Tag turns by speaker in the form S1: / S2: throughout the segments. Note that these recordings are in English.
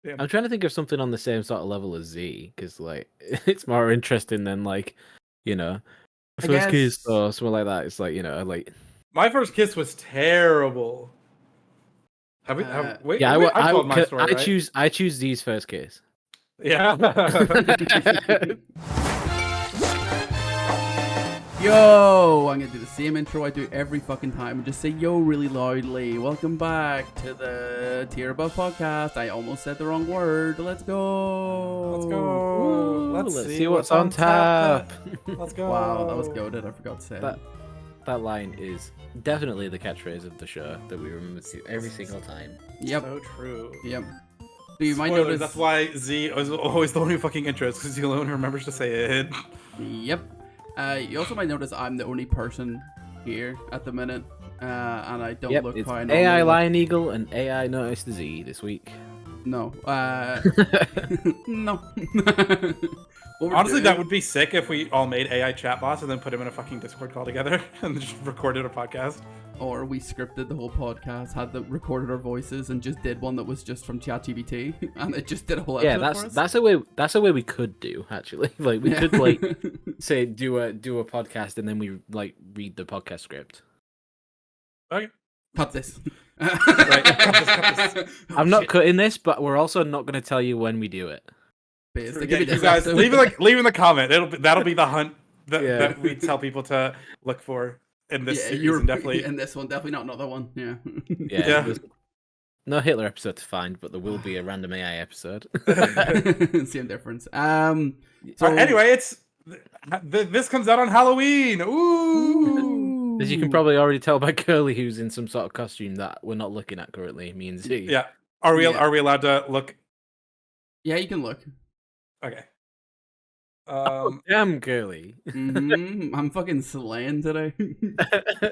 S1: Damn.
S2: I'm trying to think of something on the same sort of level as Z, because like it's more interesting than like, you know,
S3: I
S2: first kiss
S3: guess.
S2: or something like that. It's like, you know, like
S1: My first kiss was terrible. Have we? Wait,
S2: yeah,
S1: wait, I've told my story,
S2: I
S1: right?
S2: choose Z's first kiss.
S1: Yeah.
S3: Yo, I'm gonna do the same intro I do every fucking time and just say yo really loudly. Welcome back to the Tier Above podcast. I almost said the wrong word. Let's go.
S1: Let's go.
S2: Ooh,
S1: Let's
S2: let's
S1: see
S2: see what's on tap.
S1: Let's go.
S3: Wow, that was goated. I forgot to say
S2: That that line is definitely the catchphrase of the show that we remember every single time.
S3: Yep.
S1: So true.
S3: Yep. So you might
S1: Spoilers,
S3: notice.
S1: that's why Z is always the one who fucking intros, because he's the only one who remembers to say it.
S3: Yep. You also might notice I'm the only person here at the minute, and I don't look
S2: it's
S3: how I
S2: AI
S3: normally
S2: Lioneagle and AI Notice the Z this week.
S3: look. No. No. What we're
S1: Honestly,
S3: doing-
S1: that would be sick if we all made AI chatbots and then put him in a fucking Discord call together and just recorded a podcast.
S3: Or we scripted the whole podcast, recorded our voices, and just did one that was just from ChatGPT, and it just did a whole episode for us.
S2: that's a way we could do actually. Like we could like say do a podcast and then we like read the podcast script.
S1: Okay.
S3: Cut this.
S1: Right, cut this.
S2: I'm not cutting this, but we're also not going to tell you when we do it.
S3: Biz, they
S1: Yeah,
S3: give me
S1: you
S3: this
S1: guys
S3: episode.
S1: leave in the comment. That'll be the hunt that,
S2: Yeah.
S1: that we tell people to look for in this series.
S3: you're
S1: And definitely.
S3: in this one, definitely not another one. Yeah.
S1: Yeah.
S2: There's no Hitler episode to find, but there will be a random AI episode.
S3: Same difference.
S1: So anyway, this comes out on Halloween. Ooh.
S2: As you can probably already tell by Curly, who's in some sort of costume that we're not looking at currently, me and Z.
S1: Yeah. Are we
S3: Yeah.
S1: allowed to look?
S3: Yeah, you can look.
S1: Okay.
S2: Damn, Curly.
S3: I'm fucking slaying today.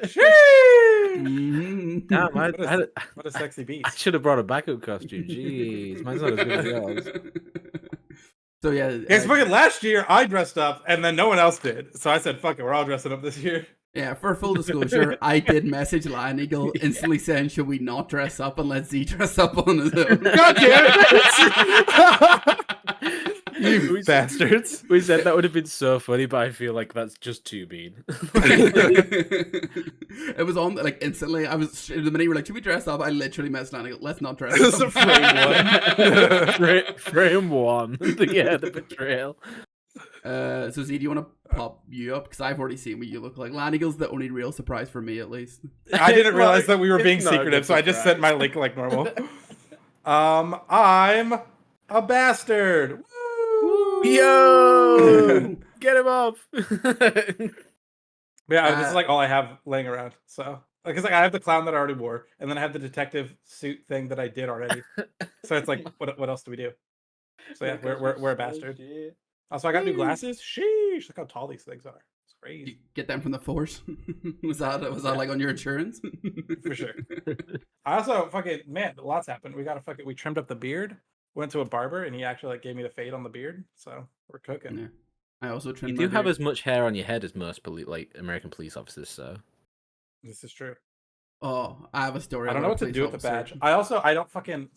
S1: Sheesh!
S2: Damn,
S1: What a sexy beast.
S2: I should have brought a backup costume. Jeez, mine's not as good as yours.
S3: So yeah,
S1: It's fucking last year I dressed up and then no one else did. So I said, fuck it, we're all dressing up this year.
S3: yeah. For full disclosure, I did message Lioneagle instantly saying, "Should we not dress up and let Z dress up on his own?"
S1: God damn it! You bastards.
S2: We said that would have been so funny, but I feel like that's just too mean.
S3: It was on like instantly. The minute you were like, "Should we dress up?" I literally messaged Lioneagle, "Let's not dress
S1: This is
S3: up."
S2: Frame one. Yeah, the betrayal.
S3: So Z, do you want to pop you up? Because I've already seen what you look like. Lioneagle's the only real surprise for me, at least.
S1: I didn't realize that we were being
S2: It's not a
S1: secretive,
S2: good
S1: so I just sent
S2: surprise.
S1: my link like normal. I'm a bastard. Woo!
S2: Yo! Get him off!
S1: Yeah, this is like all I have laying around. So, because like I have the clown that I already wore, and then I have the detective suit thing that I did already. So it's like, what else do we do? So yeah, we're a bastard. Also, I got new glasses. Sheesh! Look how tall these things are. It's
S3: You
S1: crazy.
S3: get them from the force? was that like on your insurance?
S1: For sure. I also fucking lots happened. We trimmed up the beard. Went to a barber, and he actually like gave me the fade on the beard. So we're cooking.
S3: Yeah. I also
S2: You
S3: trimmed
S2: do
S3: my
S2: have
S3: beard.
S2: as much hair on your head as most American police officers, so.
S1: This is true.
S3: Oh, I have a story.
S1: I don't know
S3: about
S1: what to
S3: a
S1: do with the
S3: police
S1: badge.
S3: officer.
S1: I don't fucking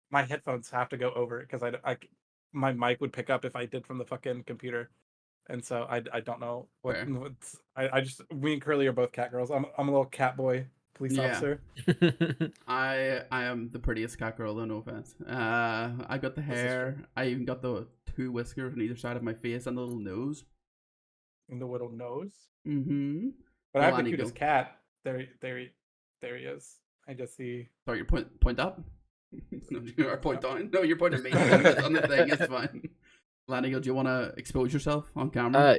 S1: my headphones have to go over it because my mic would pick up if I did from the fucking computer, and so I don't know what
S3: Fair.
S1: we and Curly are both cat girls. I'm a little cat boy police
S3: Yeah.
S1: officer.
S3: I am the prettiest cat girl, though, no offense. I got the
S1: This is
S3: hair. I even got the 2 whiskers on either side of my face and the little nose.
S1: And the little nose.
S3: Mm-hmm.
S1: But I have the
S3: Lioneagle.
S1: cutest cat. There he is. I just see.
S3: Sorry, your point up? No, or point down? No, you're pointing at me on the thing. It's fine. Lioneagle, do you want to expose yourself on camera?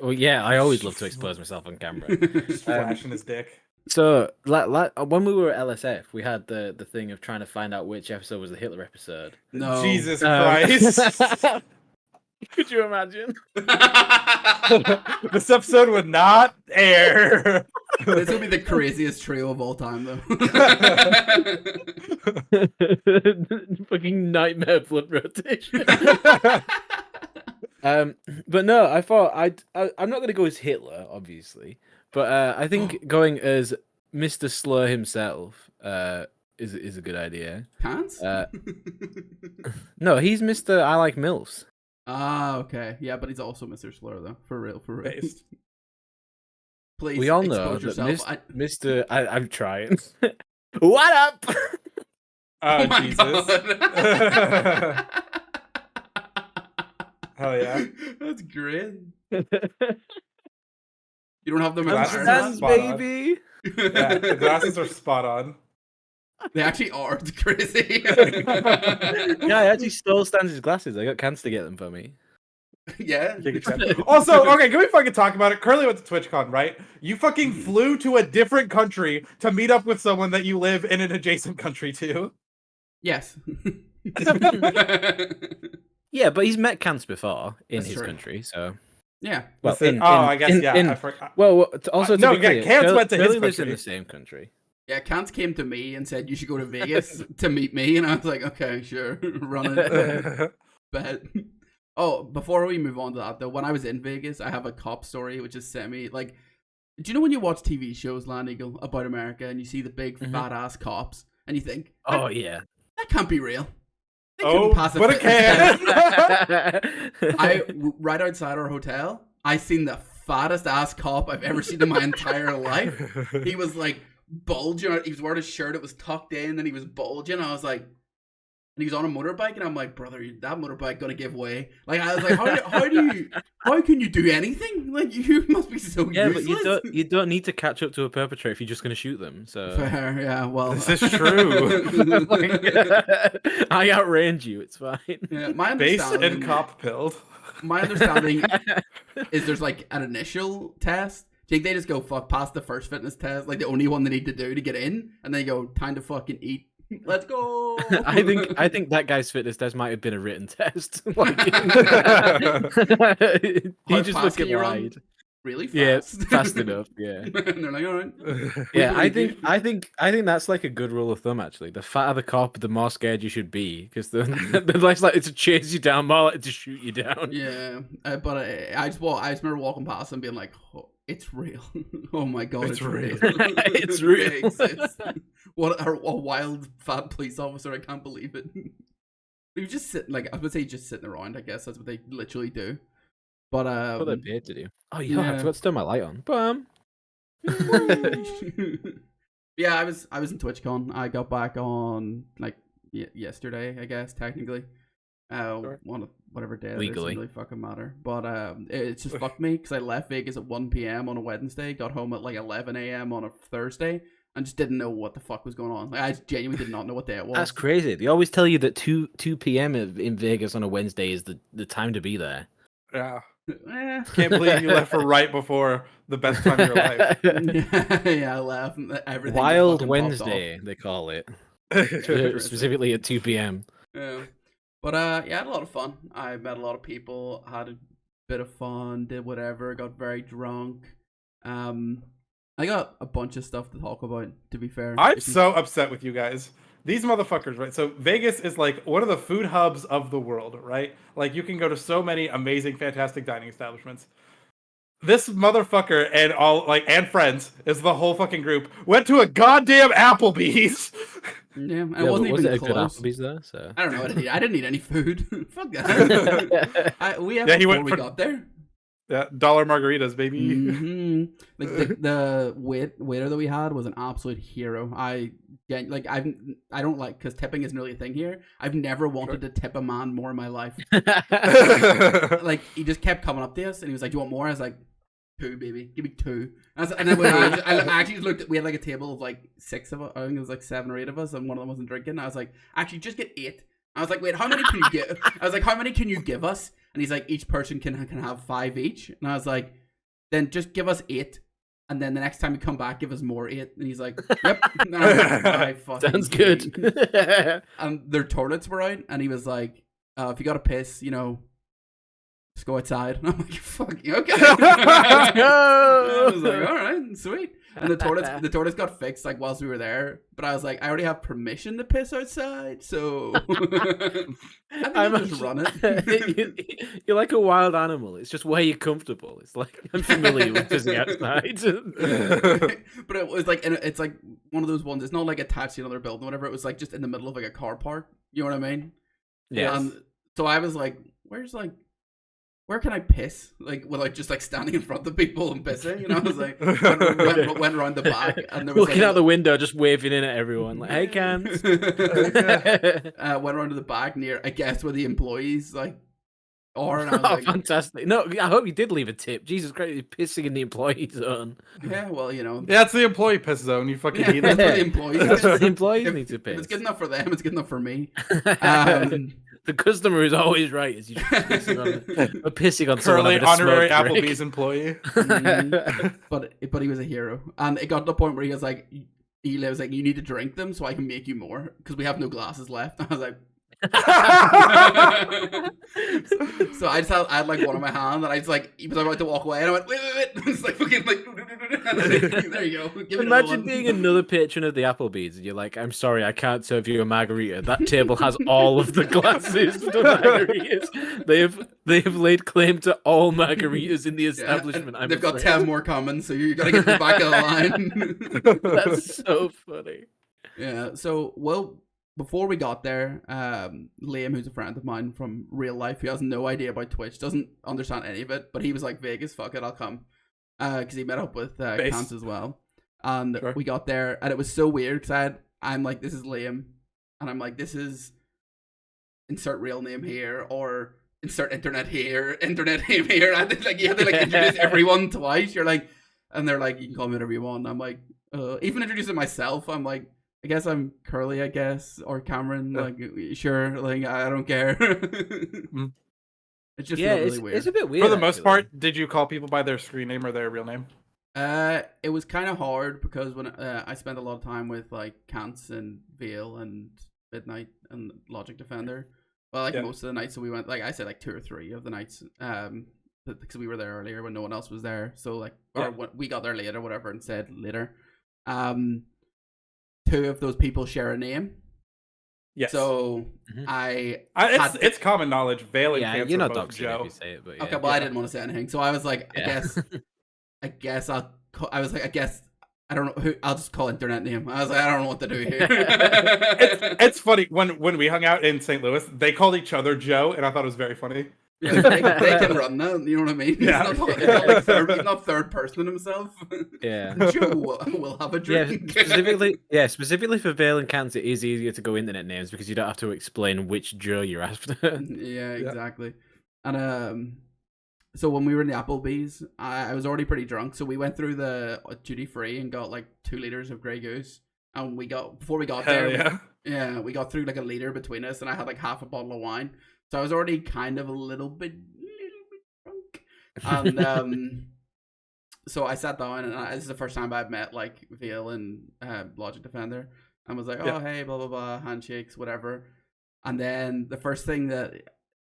S2: Well, yeah, I always love to expose myself on camera.
S1: Just flashing his dick.
S2: So, when we were at LSF, we had the thing of trying to find out which episode was the Hitler episode.
S3: No.
S1: Jesus Christ.
S2: Could you imagine?
S1: This episode would not air.
S3: This would be the craziest trio of all time, though.
S2: Fucking nightmare blood rotation. But no, I thought I'm not gonna go as Hitler, obviously, but I think going as Mr. Slur himself is a good idea.
S3: Cans?
S2: No, he's Mr. I like MILFs.
S3: Ah, okay. Yeah, but he's also Mr. Slur, though. For real, for real.
S1: Based.
S3: Please
S2: We all know
S3: expose
S2: that
S3: yourself.
S2: Mr. I'm trying. What up?
S1: Oh,
S3: my
S1: Jesus.
S3: God.
S1: Hell yeah.
S3: That's great. You don't have them in
S1: Glasses
S3: Ireland?
S1: are spot on.
S2: baby.
S1: Yeah, the glasses are spot on.
S3: They actually are. It's crazy.
S2: Yeah, I actually stole Stan's glasses. I got Cans to get them for me.
S3: Yeah.
S1: Also, okay, can we fucking talk about it? Curly went to TwitchCon, right? You fucking flew to a different country to meet up with someone that you live in an adjacent country to.
S3: Yes.
S2: Yeah, but he's met Cans before in
S3: That's
S2: his
S3: true.
S2: country, so.
S3: Yeah.
S2: Well,
S1: I guess, yeah. I forgot.
S2: Well, also to
S1: no,
S2: be
S1: yeah,
S2: clear,
S1: Cans went to his
S2: Curly lives in
S1: country.
S2: the same country.
S3: Yeah, Kant came to me and said, you should go to Vegas to meet me. And I was like, okay, sure. Run it. Bet. Oh, before we move on to that, though, when I was in Vegas, I have a cop story, which is semi, like, do you know when you watch TV shows, Lioneagle, about America, and you see the big fat-ass cops, and you think,
S2: Oh, yeah.
S3: that can't be real. They
S1: Oh,
S3: couldn't pass a
S1: but it
S3: fitness
S1: can.
S3: test. Right outside our hotel, I seen the fattest ass cop I've ever seen in my entire life. He was like bulging. He was wearing a shirt. It was tucked in, and he was bulging. I was like, and he was on a motorbike, and I'm like, brother, that motorbike gonna give way. Like I was like, how can you do anything? Like you must be so
S2: Yeah,
S3: useless.
S2: but you don't need to catch up to a perpetrator if you're just going to shoot them. So
S3: Fair, yeah. Well,
S1: This is true.
S2: I outrange you. It's fine.
S3: yeah, my
S1: Base
S3: understanding.
S1: and cop pilled.
S3: My understanding is there's like an initial test. Do you think they just go pass the first fitness test, like the only one they need to do to get in, and then you go time to fucking eat. Let's go.
S2: I think that guy's fitness test might have been a written test. Like, he
S3: How
S2: just
S3: fast can
S2: fucking
S3: you run?
S2: lied.
S3: Really
S2: Yeah,
S3: fast.
S2: fast enough. Yeah.
S3: And they're like, all right.
S2: Yeah, I
S3: believe
S2: think that's like a good rule of thumb. Actually, the fatter the cop, the more scared you should be, because the less likely to chase you down, more likely to shoot you down.
S3: Yeah, but I just remember walking past and being like, oh, it's real. Oh my god, it's real.
S2: It's real.
S3: It exists. What a wild fat police officer! I can't believe it. He was just sitting, like I would say, just sitting around. I guess that's what they literally do. But
S2: What they're paid to do. Oh yeah,
S3: yeah.
S2: I forgot to turn my light on. Bum.
S3: Yeah, I was in TwitchCon. I got back on like yesterday, I guess technically. Whatever day it is,
S2: Legally.
S3: doesn't really fucking matter. But it's just fucked me because I left Vegas at 1 p.m. on a Wednesday, got home at like 11 a.m. on a Thursday, and just didn't know what the fuck was going on. Like, I genuinely did not know what day it was.
S2: That's crazy. They always tell you that 2 p.m. in Vegas on a Wednesday is the time to be there.
S1: Yeah.
S3: Eh.
S1: Can't believe you left for right before the best time of your life.
S3: Yeah, I left. Everything
S2: Wild
S3: fucking popped
S2: Wednesday, they call it. Specifically at 2 p.m.
S3: Yeah. But yeah, I had a lot of fun. I met a lot of people, had a bit of fun, did whatever, got very drunk. I got a bunch of stuff to talk about, to be fair.
S1: I'm so upset with you guys. These motherfuckers, right? So Vegas is like one of the food hubs of the world, right? Like you can go to so many amazing, fantastic dining establishments. This motherfucker and and friends is the whole fucking group went to a goddamn Applebee's.
S3: Yeah, and
S2: Yeah,
S3: it wasn't
S2: was
S3: even
S2: it a good
S3: close.
S2: Applebee's there? So
S3: I don't know. I didn't need any food. Fuck that. We had before we got there.
S1: Yeah, dollar margaritas, baby.
S3: Mm-hmm. Like the waiter that we had was an absolute hero. I don't like, because tipping isn't really a thing here. I've never wanted to tip a man more in my life. Like he just kept coming up to us and he was like, "Do you want more?" I was like, 2, baby, give me 2. And then I actually looked at, we had like a table of like 6 of us. I think it was like 7 or 8 of us, and one of them wasn't drinking. I was like, actually, just get 8. I was like, wait, how many can you give? I was like, how many can you give us? And he's like, each person can have 5 each. And I was like, then just give us 8. And then the next time you come back, give us more 8. And he's like, yep. And I was like, I fucking
S2: sounds good.
S3: And their toilets were out. And he was like, if you got to piss, just go outside. And I'm like, fuck, okay.
S2: Let's go.
S3: I was like, all right, sweet. And the toilets got fixed like whilst we were there. But I was like, I already have permission to piss outside, so I think I'll just run it.
S2: You're like a wild animal. It's just where you're comfortable. It's like I'm familiar with pissing outside.
S3: But it was like, it's like one of those ones. It's not like attached to another building, or whatever. It was like just in the middle of like a car park. You know what I mean?
S2: Yeah.
S3: So I was like, where can I piss? Like, without just like standing in front of people and pissing, you know? I was like, went around the back and there was
S2: looking out the window, just waving in at everyone, like, "Hey, cans!"
S3: Went around to the back near, I guess, where the employees like are. And I was like,
S2: fantastic! No, I hope you did leave a tip. Jesus Christ, you're pissing in the employee zone.
S3: Yeah, well, you know.
S1: Yeah, it's the employee piss zone. You fucking need
S3: that's
S1: it.
S3: where the employees.
S2: That's what the employees need to piss.
S3: If it's good enough for them, it's good enough for me.
S2: The customer is always right. Is you just pissing on
S1: Currently
S2: someone
S1: honorary Applebee's employee.
S3: But he was a hero, and it got to the point where he was like, you need to drink them so I can make you more because we have no glasses left. I was like. So I had like one in my hand, and I just like he was about to walk away, and I went wait. It's like fucking like there you go.
S2: Imagine being another patron of the Applebee's, and you're like, "I'm sorry, I can't serve you a margarita. That table has all of the glasses for margaritas. They have laid claim to all margaritas in the establishment.
S3: They've got 10 more coming, so you gotta get to the back of the
S2: line." That's so funny.
S3: Yeah. So before we got there, Liam, who's a friend of mine from real life, who has no idea about Twitch, doesn't understand any of it, but he was like, Vegas, fuck it, I'll come. Because he met up with Kant as well. And we got there, and it was so weird, because I'm like, this is Liam, and I'm like, this is insert real name here, or insert internet name here. And like, you have to like introduce everyone twice. You're like, and they're like, you can call me whatever you want. I'm like, even introducing myself, I'm like, I guess I'm Curly, I guess, or Cameron. Like, sure, like I don't care. It's just really weird.
S2: It's a bit weird.
S1: For the most part, did you call people by their screen name or their real name?
S3: It was kind of hard because when I spent a lot of time with like Cants and Vale and Midnight and Logic Defender. Well, like most of the nights, so we went like I said, like 2 or 3 of the nights. Because we were there earlier when no one else was there. So like, or we got there later, whatever, and said later. 2 of those people share a name.
S2: Yes.
S3: So
S1: it's common knowledge. Vale and Cancer
S2: you're not
S1: both
S2: doxing
S1: Joe.
S2: if you say it, but
S3: okay, well, I didn't want to say anything, so I was like, I guess I don't know who. I'll just call internet name. I was like, I don't know what to do here.
S1: it's funny when we hung out in St. Louis, they called each other Joe, and I thought it was very funny.
S3: Yeah, they can run that, you know what I mean?
S1: Yeah.
S3: It's not like third person himself.
S2: Yeah.
S3: Joe will have a drink.
S2: Specifically for Vale and Cans, it is easier to go internet names because you don't have to explain which Joe you're after.
S3: Yeah, exactly. And so when we were in the Applebee's, I was already pretty drunk, so we went through the duty free and got like 2 liters of Grey Goose. And before we got there, we got through like a liter between us, and I had like half a bottle of wine. So I was already kind of a little bit drunk. And so I sat down, and this is the first time I've met like Vale and Logic Defender, and was like, oh, hey, blah, blah, blah, handshakes, whatever. And then the first thing that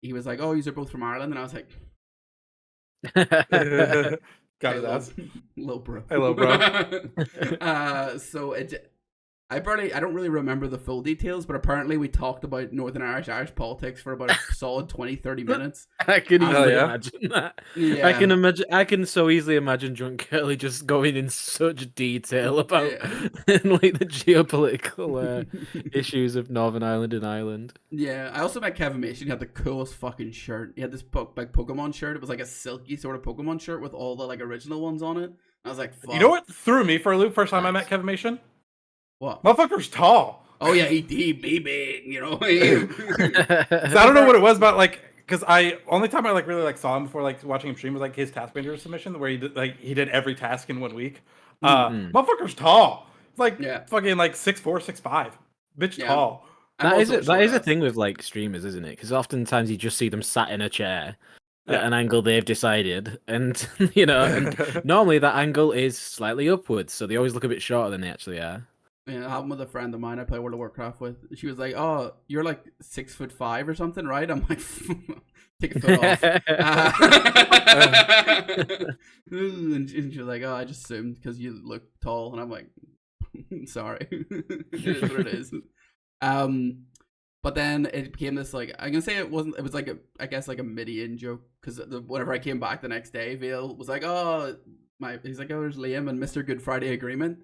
S3: he was like, oh, you're both from Ireland. And I was like,
S1: got it, ass.
S3: Hello, bro.
S1: Hello, bro.
S3: So I don't really remember the full details, but apparently we talked about Northern Irish politics for about a solid 20-30 minutes.
S2: I can easily imagine that. Yeah. I can so easily imagine drunk Curly just going in such detail about like the geopolitical issues of Northern Ireland and Ireland.
S3: Yeah, I also met Kevin Mason. He had the coolest fucking shirt. He had this big Pokemon shirt. It was like a silky sort of Pokemon shirt with all the like original ones on it. I was like, fuck.
S1: You know what threw me for a loop first time I met Kevin Mason?
S3: What?
S1: Motherfucker's tall.
S3: Oh yeah, he be big, you know.
S1: I don't know what it was about, like, because only time I like really like saw him before like watching him stream was like his Task Manager submission where he did every task in 1 week. Motherfucker's tall. It's like fucking like 6'4", 6'5". Bitch tall.
S2: That is a thing with like streamers, isn't it? Because oftentimes you just see them sat in a chair at an angle they've decided, and and normally that angle is slightly upwards, so they always look a bit shorter than they actually are.
S3: Yeah, it happened with a friend of mine I play World of Warcraft with. She was like, "Oh, you're like 6'5" or something, right?" I'm like, "Take a foot off." And she was like, "Oh, I just assumed because you look tall," and I'm like, "Sorry, it is what it is." But then it became this like I'm gonna say it wasn't. It was like I guess like a mid-in joke because whenever I came back the next day, Vale was like, "Oh, he's like, oh, there's Liam and Mr. Good Friday Agreement."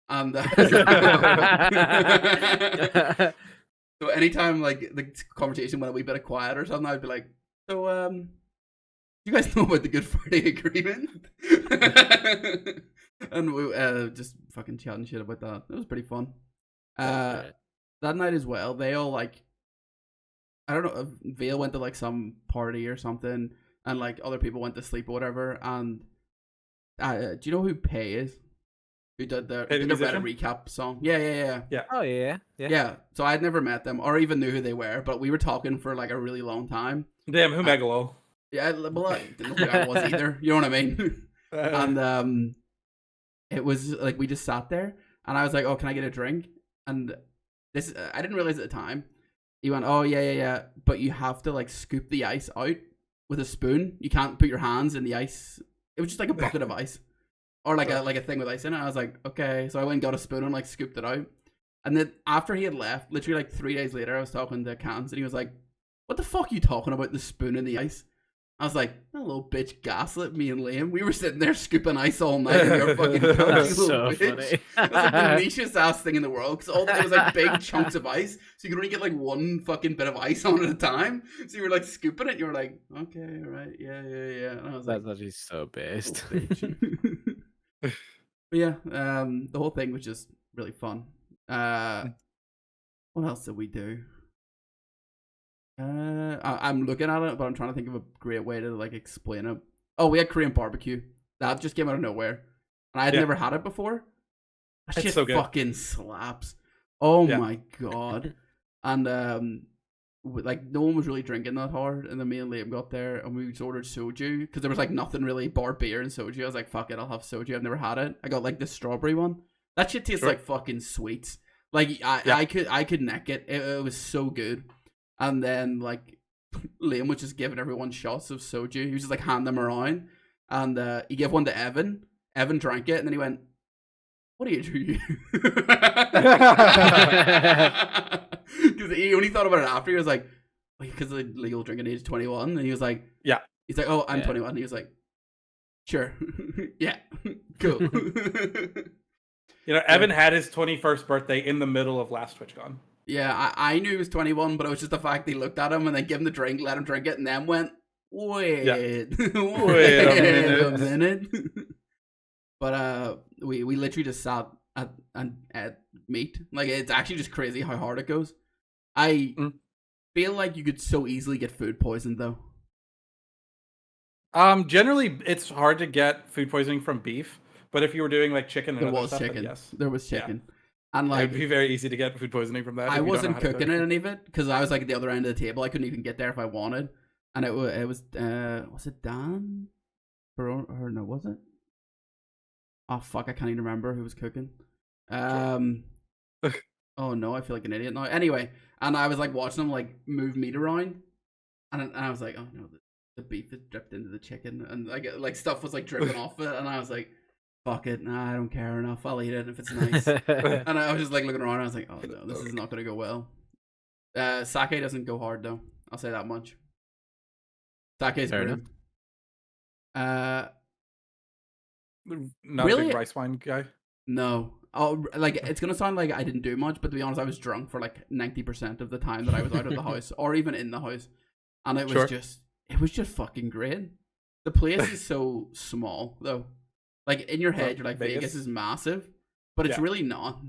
S3: And so anytime like the conversation went a wee bit of quiet or something, I'd be like, "So, you guys know about the Good Friday Agreement?" And we just fucking chatting shit about that. It was pretty fun. That night as well, they all like, I don't know, Vale went to like some party or something, and like other people went to sleep or whatever. And do you know who Pei is? Who did the Reddit recap song? Yeah.
S2: Oh yeah.
S3: So I'd never met them or even knew who they were, but we were talking for like a really long time.
S1: Damn, who Megalo?
S3: Yeah, well, I didn't know who I was either. You know what I mean? And it was like we just sat there, and I was like, "Oh, can I get a drink?" And this I didn't realize at the time. He went, "Oh yeah, but you have to like scoop the ice out with a spoon. You can't put your hands in the ice. It was just like a bucket of ice." Or like a thing with ice in it. I was like, okay. So I went and got a spoon and like scooped it out. And then after he had left, literally like 3 days later, I was talking to Cans and he was like, "What the fuck are you talking about, the spoon in the ice?" I was like, "That little bitch gaslit me and Liam. We were sitting there scooping ice all night and you're fucking
S2: That's
S3: little
S2: so
S3: bitch."
S2: funny.
S3: That's like the nichest ass thing in the world because all there was like big chunks of ice. So you could only get like one fucking bit of ice on at a time. So you were like scooping it and you were like, "Okay, all right, yeah." And I was like,
S2: That's actually so based.
S3: But yeah, the whole thing was just really fun. What else did we do? I'm looking at it, but I'm trying to think of a great way to like explain it. Oh, we had Korean barbecue. That just came out of nowhere, and I had never had it before. That shit so fucking slaps. Oh my god! And like no one was really drinking that hard, and then me and Liam got there and we just ordered soju because there was like nothing really bar beer and soju. I was like, "Fuck it, I'll have soju." I've never had it. I got like the strawberry one. That shit tastes like fucking sweets. Like I could neck it. It was so good. And then like Liam was just giving everyone shots of soju. He was just like handing them around, and he gave one to Evan. Evan drank it, and then he went, "What age are you?" Because he only thought about it after. He was like, because the legal drinking age 21, and he was like,
S1: "Yeah."
S3: He's like, "Oh, I'm 21." And he was like, "Sure, yeah, cool."
S1: You know, Evan had his 21st birthday in the middle of last TwitchCon.
S3: Yeah, I knew he was 21, but it was just the fact they looked at him and then gave him the drink, let him drink it, and then went, "Wait, wait a minute." But we literally just sat and ate meat. Like, it's actually just crazy how hard it goes. I feel like you could so easily get food poisoned though.
S1: Generally it's hard to get food poisoning from beef, but if you were doing like chicken and other stuff, then yes.
S3: There was chicken. And like,
S1: it'd be very easy to get food poisoning from that.
S3: I wasn't cooking any of it because I was like at the other end of the table. I couldn't even get there if I wanted. And it was it Dan? Or no, was it? Oh fuck, I can't even remember who was cooking. Oh no, I feel like an idiot now. Anyway, and I was like watching them like move meat around, and I was like, "Oh no, the beef is dripped into the chicken," and like stuff was like dripping off it, and I was like, "Fuck it, nah, I don't care enough. I'll eat it if it's nice." And I was just like looking around, and I was like, "Oh no, this is not gonna go well." Sake doesn't go hard though. I'll say that much. Sake's good.
S1: Not
S3: really?
S1: a big rice wine guy.
S3: No. Oh, like it's gonna sound like I didn't do much, but to be honest, I was drunk for like 90% of the time that I was out of the house, or even in the house, and it was just fucking great. The place is so small though. Like in your head, you're like Vegas is massive, but it's really not.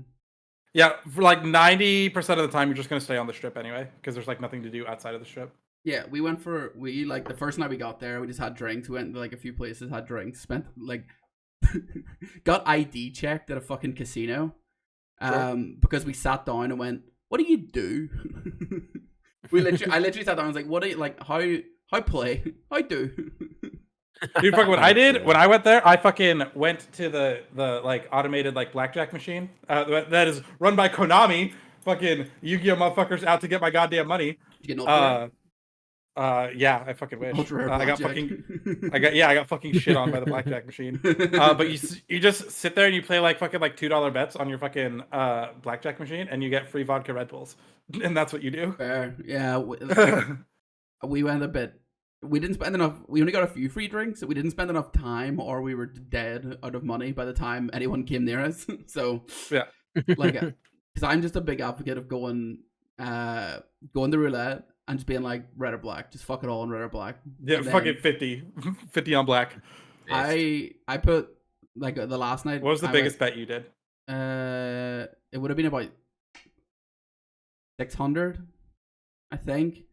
S1: Yeah, for like 90% of the time, you're just gonna stay on the strip anyway, because there's like nothing to do outside of the strip.
S3: Yeah, we like the first night we got there, we just had drinks. We went to like a few places, had drinks, spent like got ID checked at a fucking casino, because we sat down and went, "What do you do?" I literally sat down and was like, "What do you like? How play? How do?"
S1: Dude, fucking what I did when I went there, I fucking went to the like automated like blackjack machine that is run by Konami. Fucking Yu-Gi-Oh motherfuckers out to get my goddamn money.
S3: You get ultra
S1: Yeah, I fucking wish.
S3: rare
S1: I got
S3: blackjack.
S1: I got fucking shit on by the blackjack machine. But you just sit there and you play like fucking like $2 bets on your fucking blackjack machine, and you get free vodka Red Bulls, and that's what you do.
S3: Fair. Yeah, we went a bit. We didn't spend enough. We only got a few free drinks. We didn't spend enough time, or we were dead out of money by the time anyone came near us. So
S1: Yeah.
S3: like, because I'm just a big advocate of going to roulette and just being like red or black. Just fuck it all on red or black.
S1: Yeah,
S3: And
S1: fucking
S3: then
S1: 50 on black.
S3: I put like the last night.
S1: What was the biggest bet you did?
S3: It would have been about 600, I think.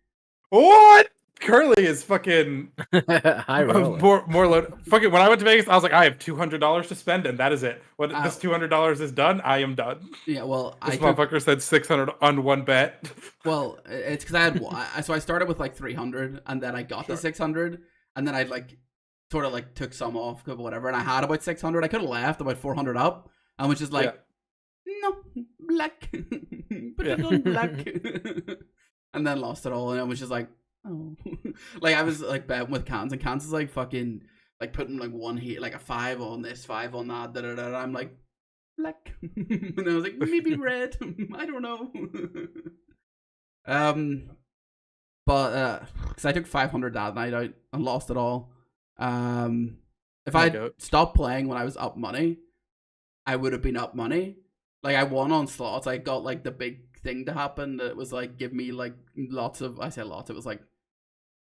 S1: What? Curly is fucking
S2: High roller.
S1: more load. Fucking when I went to Vegas, I was like, I have $200 to spend, and that is it. When this $200 is done, I am done.
S3: Yeah, well,
S1: This motherfucker said 600 on one bet.
S3: Well, it's because so I started with like 300, and then I got to 600, and then I like sort of like took some off, whatever, and I had about 600. I could have left about 400 up, and was just like, no, black, put it on black, and then lost it all, and it was just like, oh, like I was like betting with Cans, and Cans is like fucking like putting like one here, like a 5 on this, 5 on that, da da da. I'm like black, and I was like maybe red, I don't know. But because I took 500 that night out and lost it all. If I stopped playing when I was up money, I would have been up money. Like I won on slots. I got like the big thing to happen that was like give me like lots of, I say lots, it was like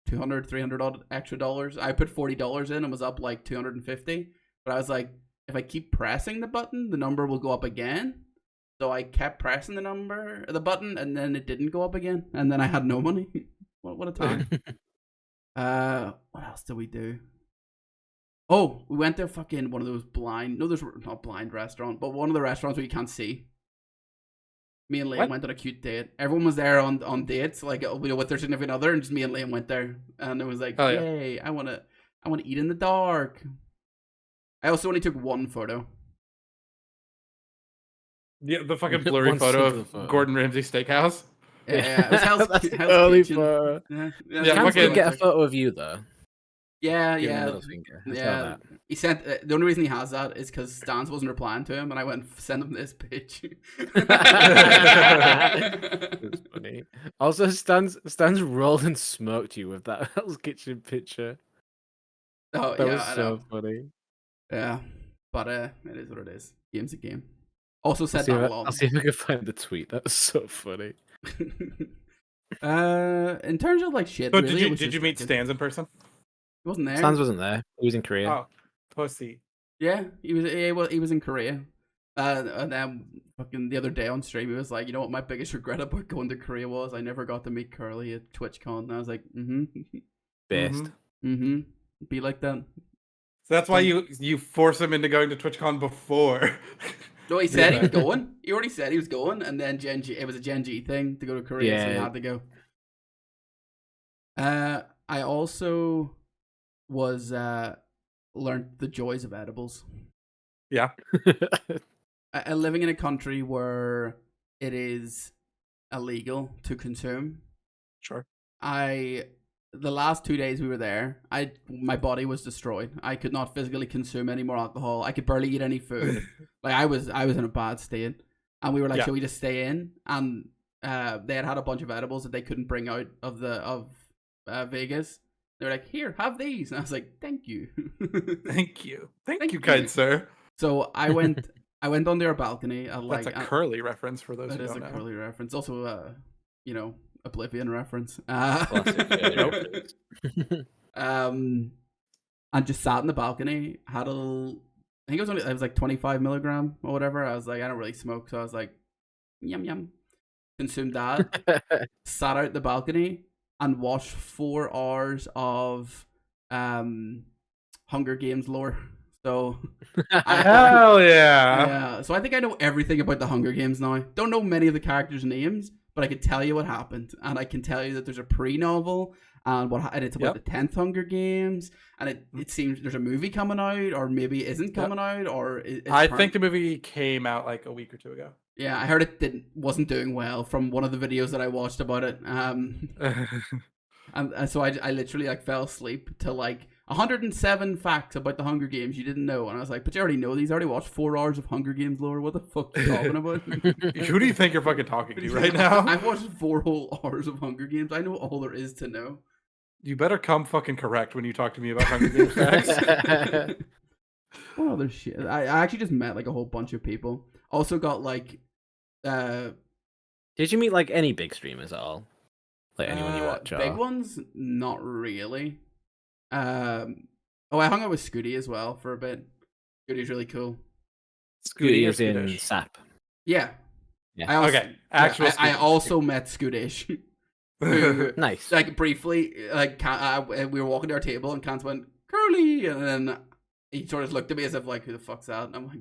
S3: 200 300 odd extra dollars. I put $40 in and was up like 250, but I was like, if I keep pressing the button, the number will go up again. So I kept pressing the button, and then it didn't go up again, and then I had no money. What a time. What else did we do? Oh, we went to fucking one of those there's not blind restaurant, but one of the restaurants where you can't see. Me and Liam went on a cute date. Everyone was there on dates, like with their significant other, and just me and Liam went there, and it was like, yay! I want to eat in the dark. I also only took one photo.
S1: Yeah, the fucking blurry photo of Gordon Ramsay Steakhouse.
S3: Yeah, it was Hell's Kitchen.
S2: Photo.
S3: Yeah,
S2: fucking get a photo of you though.
S3: Yeah.
S2: That.
S3: He sent the only reason he has that is because Stans wasn't replying to him, and I went and sent him this pitch.
S2: That's funny. Also, Stans rolled and smoked you with that Hell's Kitchen picture.
S3: Oh,
S2: that was so funny.
S3: Yeah, but it is what it is. Game's a game. Also said
S2: I'll see if I can find the tweet. That was so funny.
S3: In terms of like shit.
S1: So
S3: really,
S1: did you meet Stans in person?
S3: He wasn't there.
S2: Stans wasn't there. He was in Korea.
S1: Oh, pussy.
S3: Yeah, he was in Korea. And then fucking the other day on stream, he was like, you know what, my biggest regret about going to Korea was I never got to meet Curly at TwitchCon. And I was like,
S2: Best.
S3: Be like that.
S1: So that's why you force him into going to TwitchCon before.
S3: No, he said he was going. He already said he was going, and then it was a Gen G thing to go to Korea, so he had to go. I also was learned the joys of edibles.
S1: Yeah.
S3: Living in a country where it is illegal to consume.
S1: Sure.
S3: The last 2 days we were there, my body was destroyed. I could not physically consume any more alcohol. I could barely eat any food. Like I was in a bad state, and we were like, should we just stay in? And they had a bunch of edibles that they couldn't bring out of Vegas. They were like, here, have these, and I was like, thank you,
S1: thank you, kind sir.
S3: So I went on their balcony.
S1: That's a Curly reference for those who don't know.
S3: That is a Curly reference. Also, Oblivion reference.
S2: Classic.
S3: And just sat in the balcony, had I think it was like 25 milligram or whatever. I was like, I don't really smoke, so I was like, yum yum. Consumed that. Sat out the balcony and watched 4 hours of Hunger Games lore. So
S1: hell yeah.
S3: Yeah. So I think I know everything about the Hunger Games now. Don't know many of the characters' names, but I can tell you what happened, and I can tell you that there's a pre-novel, and it's about the 10th Hunger Games, and it seems there's a movie coming out, or maybe isn't coming out, or
S1: I think the movie came out like a week or two ago.
S3: Yeah, I heard it wasn't doing well from one of the videos that I watched about it. And so I literally like fell asleep to like 107 facts about the Hunger Games you didn't know, and I was like, but you already know these. I already watched 4 hours of Hunger Games lore. What the fuck are you talking about?
S1: Who do you think you're fucking talking to right now?
S3: I've watched 4 whole hours of Hunger Games. I know all there is to know.
S1: You better come fucking correct when you talk to me about Hunger Games facts.
S3: What other shit? I actually just met like a whole bunch of people. Also got like
S2: Did you meet like any big streamers at all? Like anyone you watch?
S3: Big ones? Not really. I hung out with Scooty as well for a bit. Scooty's really cool.
S2: Scooty is in SAP.
S3: Yeah.
S2: Yeah.
S3: I also met Scootish.
S2: Nice.
S3: Like briefly, like we were walking to our table and Kant went Curly, and then he sort of looked at me as if like, who the fuck's that? And I'm like,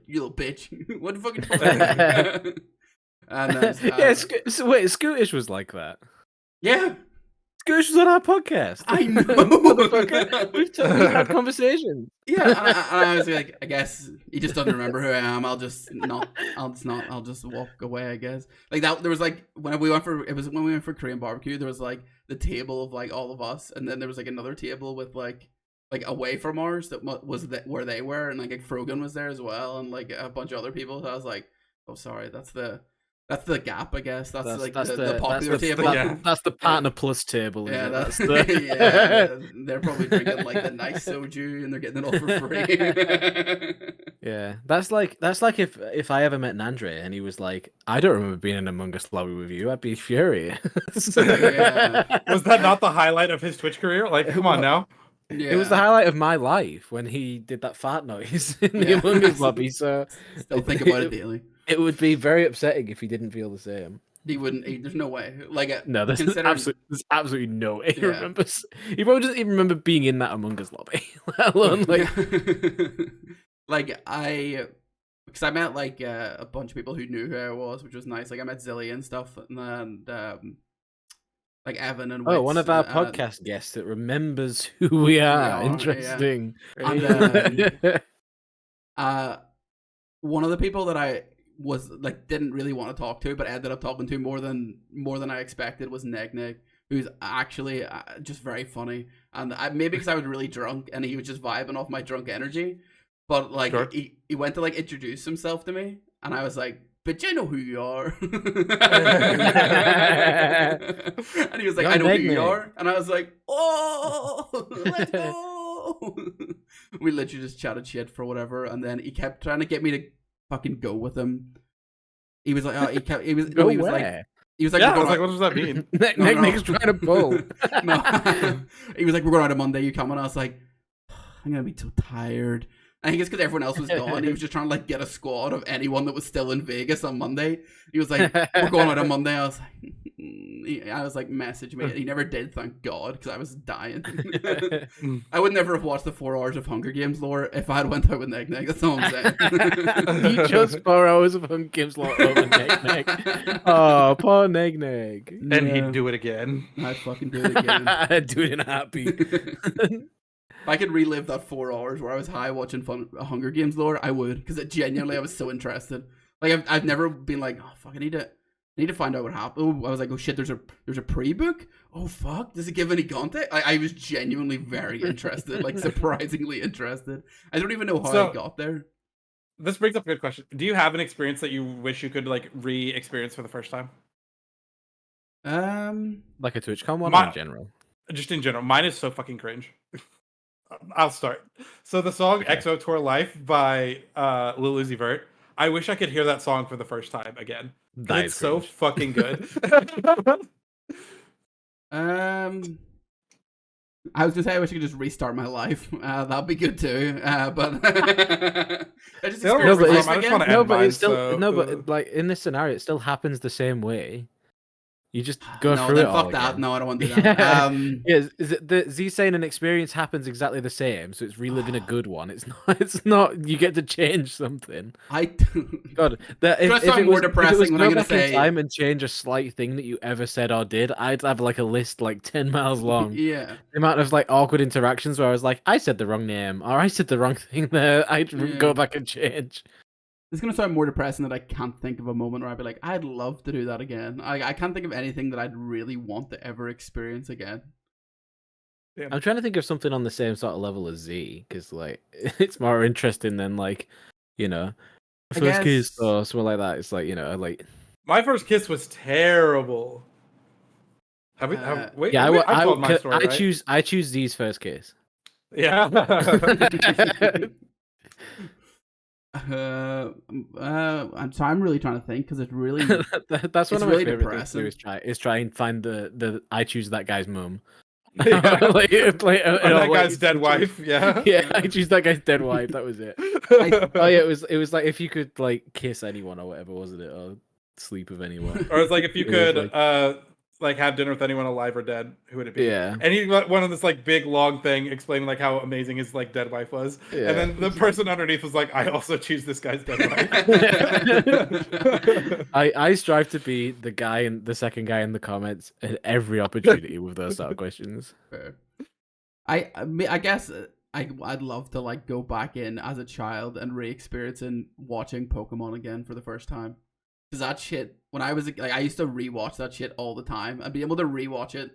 S3: you little bitch. What the fuck are you talking about?
S2: Yeah, wait, Scootish was like that.
S3: Yeah.
S2: Scootish was on our podcast.
S3: I know.
S2: We've had conversations.
S3: Yeah, and I was like, I guess he just doesn't remember who I am. I'll just walk away, I guess. Like that, there was like when we went for Korean barbecue, there was like the table of like all of us, and then there was like another table with like away from ours that was where they were, and like Frogan was there as well, and like a bunch of other people. So I was like, oh, sorry, that's the gap, I guess. That's the popular table.
S2: That's the partner plus table.
S3: Yeah, that's yeah. They're probably drinking like the nice soju and they're getting it all for free.
S2: Yeah, that's like if I ever met Nandre and he was like, I don't remember being in Among Us lobby with you, I'd be furious.
S3: Yeah.
S1: Was that not the highlight of his Twitch career? Like, come on now.
S2: Yeah. It was the highlight of my life when he did that fart noise in the Among Us lobby. So
S3: still think about it daily.
S2: It would be very upsetting if he didn't feel the same.
S3: He wouldn't. There's no way. Like,
S2: no, there's absolutely no way he remembers. He probably doesn't even remember being in that Among Us lobby, let alone like.
S3: Like because I met like a bunch of people who knew who I was, which was nice. Like I met Zilly and stuff, and like Evan and Wits,
S2: one of our podcast guests that remembers who we are. Interesting.
S3: Yeah. And, one of the people that I was like didn't really want to talk to, but ended up talking to more than I expected was Negnig, who's actually just very funny. And maybe because I was really drunk and he was just vibing off my drunk energy, but like he went to like introduce himself to me, and I was like, "But you know who you are," and he was like, "I know who you are," and I was like, "Oh, let's go." We literally just chatted shit for whatever, and then he kept trying to get me to fucking go with him. He was like, oh, he was like,
S1: yeah, I was like, what does that mean?
S2: Nick's trying to pull.
S3: No. He was like, we're going out on Monday, you coming? I was like, I'm gonna be so tired. I think it's because everyone else was gone. He was just trying to like get a squad of anyone that was still in Vegas on Monday. He was like, we're going out on Monday. I was like, message me. He never did, thank God, because I was dying. I would never have watched the 4 hours of Hunger Games lore if I had went out with Negnig. That's all I'm saying.
S2: You chose 4 hours of Hunger Games lore over Negnig. Oh, poor Negnig.
S1: And he'd do it again.
S3: I'd fucking do it again.
S2: I'd do it in a heartbeat.
S3: If I could relive that 4 hours where I was high watching Hunger Games lore, I would, because genuinely I was so interested. Like I've never been like, oh fuck, I need to find out what happened. I was like, oh shit, there's a pre-book. Oh fuck, does it give any content? I was genuinely very interested, like surprisingly interested. I don't even know how I got there.
S1: This brings up a good question. Do you have an experience that you wish you could like re-experience for the first time?
S2: Like a TwitchCon one or in general?
S1: Just in general. Mine is so fucking cringe. I'll start. So the song "EXO Tour Life" by Lil Uzi Vert. I wish I could hear that song for the first time again. It's so fucking good.
S3: I was gonna say I wish I could just restart my life. That'd be good too. But
S2: but like in this scenario, it still happens the same way. You just go
S3: no,
S2: through
S3: then
S2: it all
S3: fuck that.
S2: again.
S3: No, I don't want to do that.
S2: Yeah, is it the Z saying an experience happens exactly the same, so it's reliving a good one. It's not. It's not. You get to change something.
S3: I
S2: God, that
S3: It's gonna sound more
S2: if it
S3: depressing
S2: was
S3: when
S2: go
S3: I'm gonna
S2: back in
S3: say-
S2: time and change a slight thing that you ever said or did, I'd have like a list like 10 miles long.
S3: yeah.
S2: The amount of like awkward interactions where I was like, I said the wrong name or I said the wrong thing there. I'd
S3: Yeah.
S2: go back and change.
S3: It's gonna sound more depressing that I can't think of a moment where I'd be like, I'd love to do that again. I can't think of anything that I'd really want to ever experience again.
S1: Damn.
S2: I'm trying to think of something on the same sort of level as Z, because like it's more interesting than like, you know,
S3: I
S2: first kiss
S3: guess-
S2: or something like that. It's like, you know, like
S1: My first kiss was terrible. Have we? Wait,
S2: yeah,
S1: I told my story, right?
S2: I choose Z's first kiss.
S1: Yeah.
S3: I'm really trying to think because it's really
S2: That's one
S3: It's
S2: of my
S3: really
S2: favorite things to do
S3: depressing.
S2: is try and find the I choose that guy's mum.
S1: Yeah.
S2: Like,
S1: And that guy's dead wife. Yeah.
S2: Yeah, I choose that guy's dead wife. That was it. Oh yeah, it was like if you could like kiss anyone or whatever, wasn't it? Or sleep with anyone.
S1: Or it's like if you
S2: It was
S1: could like have dinner with anyone alive or dead, who would it be?
S2: Yeah.
S1: And he went on this like big long thing explaining like how amazing his like dead wife was.
S2: Yeah.
S1: And then the person underneath was like, I also choose this guy's dead wife.
S2: I strive to be the guy and the second guy in the comments at every opportunity with those sort of questions.
S3: Fair. I guess I'd love to like go back in as a child and re-experiencing watching Pokemon again for the first time. Because that shit, when I was like, I used to rewatch that shit all the time. I'd be able to rewatch it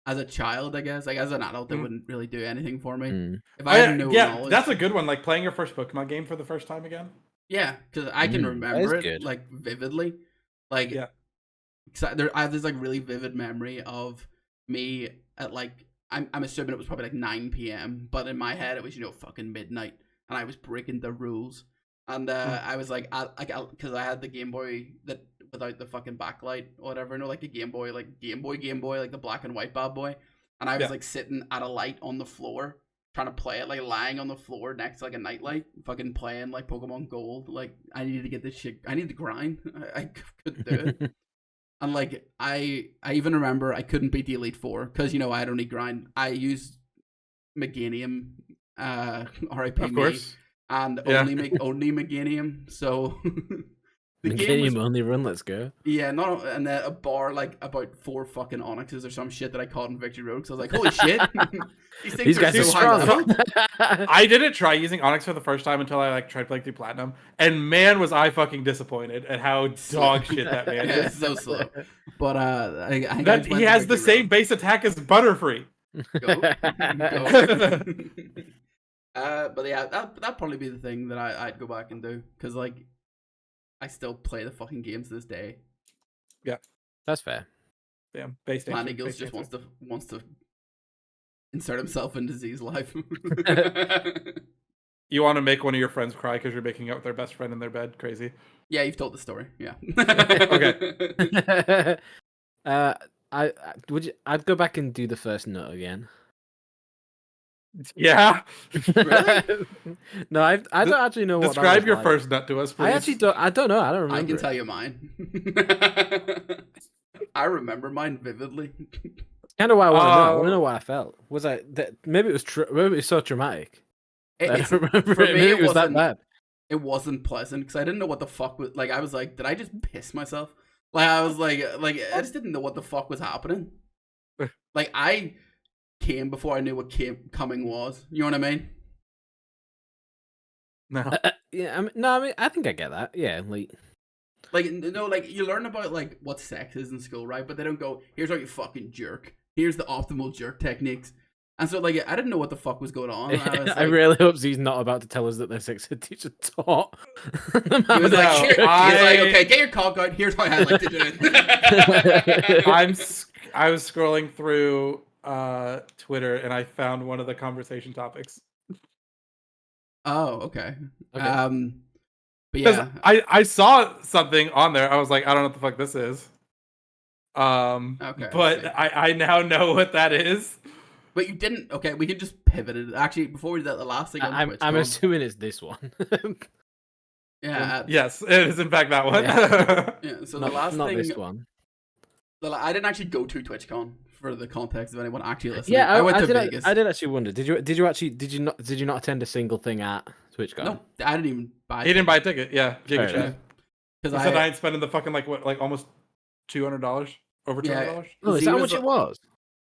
S3: as a child, I guess. Like as an adult, it wouldn't really do anything for me. If I had no knowledge.
S1: That's a good one. Like playing your first Pokemon game for the first time again.
S3: Yeah, because I can remember it
S2: good.
S3: like vividly. Like
S1: Yeah.
S3: I have this like really vivid memory of me at like I'm assuming it was probably like 9 p.m. But in my head it was fucking midnight, and I was breaking the rules. And I was like, because I had the Game Boy that without the fucking backlight or whatever, like a Game Boy, like Game Boy, like the black and white bad boy. And I was like sitting at a light on the floor, trying to play it, like lying on the floor next to like a nightlight, fucking playing like Pokemon Gold. Like I needed to get this shit. I need to grind. I couldn't do it. And like I even remember I couldn't beat the Elite Four because I had only grind. I used Meganium, R.I.P.
S1: Of course.
S3: And only Meganium. So the game was,
S2: only run. Let's go.
S3: Yeah, and then a bar like about 4 fucking Onyxes or some shit that I caught in Victory Road. So I was like, holy shit,
S2: these guys are strong.
S1: I didn't try using Onyx for the first time until I like tried playing through Platinum, and man, was I fucking disappointed at how dog shit that man
S3: Yeah,
S1: is.
S3: so slow. But
S1: He has the same base attack as Butterfree.
S3: Go. But yeah, that'd probably be the thing that I'd go back and do, because like I still play the fucking games to this day.
S1: Yeah,
S2: that's fair.
S1: Yeah, base
S3: Lioneagle just wants to insert himself into Z's life.
S1: You want to make one of your friends cry because you're making out with their best friend in their bed? Crazy.
S3: Yeah, you've told the story. Yeah.
S1: Okay.
S2: I'd go back and do the first nut again.
S1: Yeah.
S3: Really?
S2: No, I don't actually know what.
S1: Describe your
S2: like.
S1: first nut to us, please.
S2: I actually don't. I don't know. I don't remember.
S3: I can tell you mine. I remember mine vividly.
S2: Kind of why I want to know. I want to know what I felt. Was I maybe it was maybe it was so traumatic. I don't remember
S3: for
S2: it.
S3: me,
S2: Maybe it was that bad.
S3: It wasn't pleasant because I didn't know what the fuck was. Like I was like, did I just piss myself? Like I was like I just didn't know what the fuck was happening. Like I came before I knew what coming was. You know what I mean?
S1: No.
S2: Yeah. I mean, I think I get that. Yeah.
S3: Like no, like you learn about like what sex is in school, right? But they don't go, here's how you fucking jerk. Here's the optimal jerk techniques. And so like I didn't know what the fuck was going on.
S2: I really hope he's not about to tell us that their sex ed teacher taught.
S3: He was like, he was like, okay, get your cock out. Here's how I like to do it.
S1: I was scrolling through Twitter and I found one of the conversation topics.
S3: Oh, okay. But
S1: Because
S3: yeah,
S1: I saw something on there. I was like, I don't know what the fuck this is.
S3: okay,
S1: But I now know what that is.
S3: but you didn't. Okay, we can just pivot it. Actually, before we do that, the last thing on TwitchCon,
S2: I'm assuming it's this one.
S3: yeah,
S1: Yes, it is in fact that one.
S3: yeah. So the last
S2: not
S3: thing,
S2: this one.
S3: I didn't actually go to TwitchCon for the context of anyone actually listening.
S2: Yeah,
S3: I went to
S2: did,
S3: Vegas.
S2: I did actually wonder. Did you not attend a single thing at TwitchCon?
S3: No, I didn't even buy.
S1: He didn't buy a ticket. Yeah, Giga
S2: Fair
S1: Chef.
S3: Because
S1: He said I ain't spending the fucking like almost $200, over $200.
S2: Oh, is that how much it was?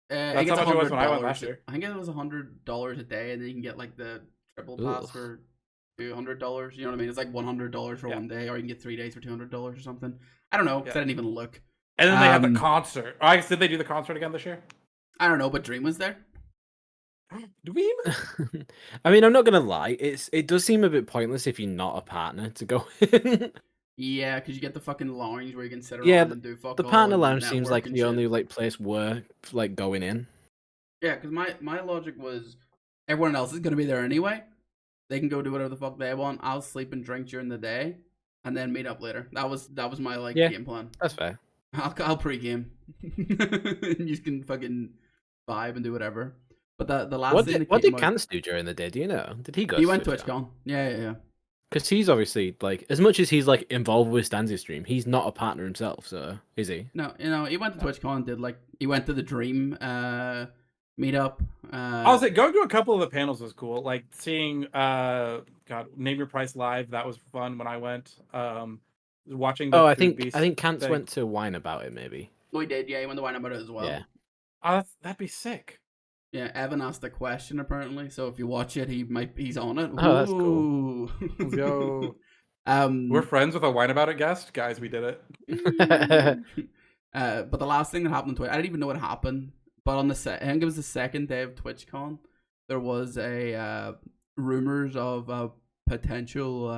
S1: That's how much it was when I went last year.
S3: I think it was $100 a day, and then you can get like the triple pass for $200. You know what I mean? It's like $100 for one day, or you can get 3 days for $200 or something. I don't know. 'Cause I didn't even look.
S1: And then they had the concert. Oh, I guess, did they do the concert again this year?
S3: I don't know, but Dream was there.
S1: Dream?
S2: I mean, I'm not gonna lie. It does seem a bit pointless if you're not a partner to go in.
S3: Yeah, because you get the fucking lounge where you can sit around
S2: Yeah,
S3: and do fuck
S2: the
S3: all
S2: partner
S3: and
S2: lounge seems
S3: network
S2: like
S3: and
S2: the
S3: shit.
S2: only like place worth like going in.
S3: Yeah, because my logic was everyone else is gonna be there anyway. They can go do whatever the fuck they want. I'll sleep and drink during the day, and then meet up later. That was my like game plan.
S2: That's fair.
S3: I'll pre-game. You can fucking vibe and do whatever. But the last thing
S2: what did Cance do during the day? Do you know? Did he go?
S3: He went to TwitchCon. Yeah.
S2: Because he's obviously like, as much as he's like involved with Stanzy's stream, he's not a partner himself. So is he?
S3: No, he went to TwitchCon and did like he went to the Dream meetup.
S1: I was like, going to a couple of the panels was cool. Like seeing Name Your Price live, that was fun when I went. Watching the
S2: I
S1: Food
S2: think Cance went to whine about it maybe.
S3: Oh, he did. Yeah, he went to whine about it as well.
S2: Yeah.
S1: Oh, that'd be sick.
S3: Yeah, Evan asked a question apparently. So if you watch it, he's on it.
S2: Oh, that's cool.
S1: Let's go. We're friends with a whine about it guest, guys. We did
S3: it. But the last thing that happened on Twitch, I didn't even know what happened. But on I think it was the second day of TwitchCon, there was a rumors of a potential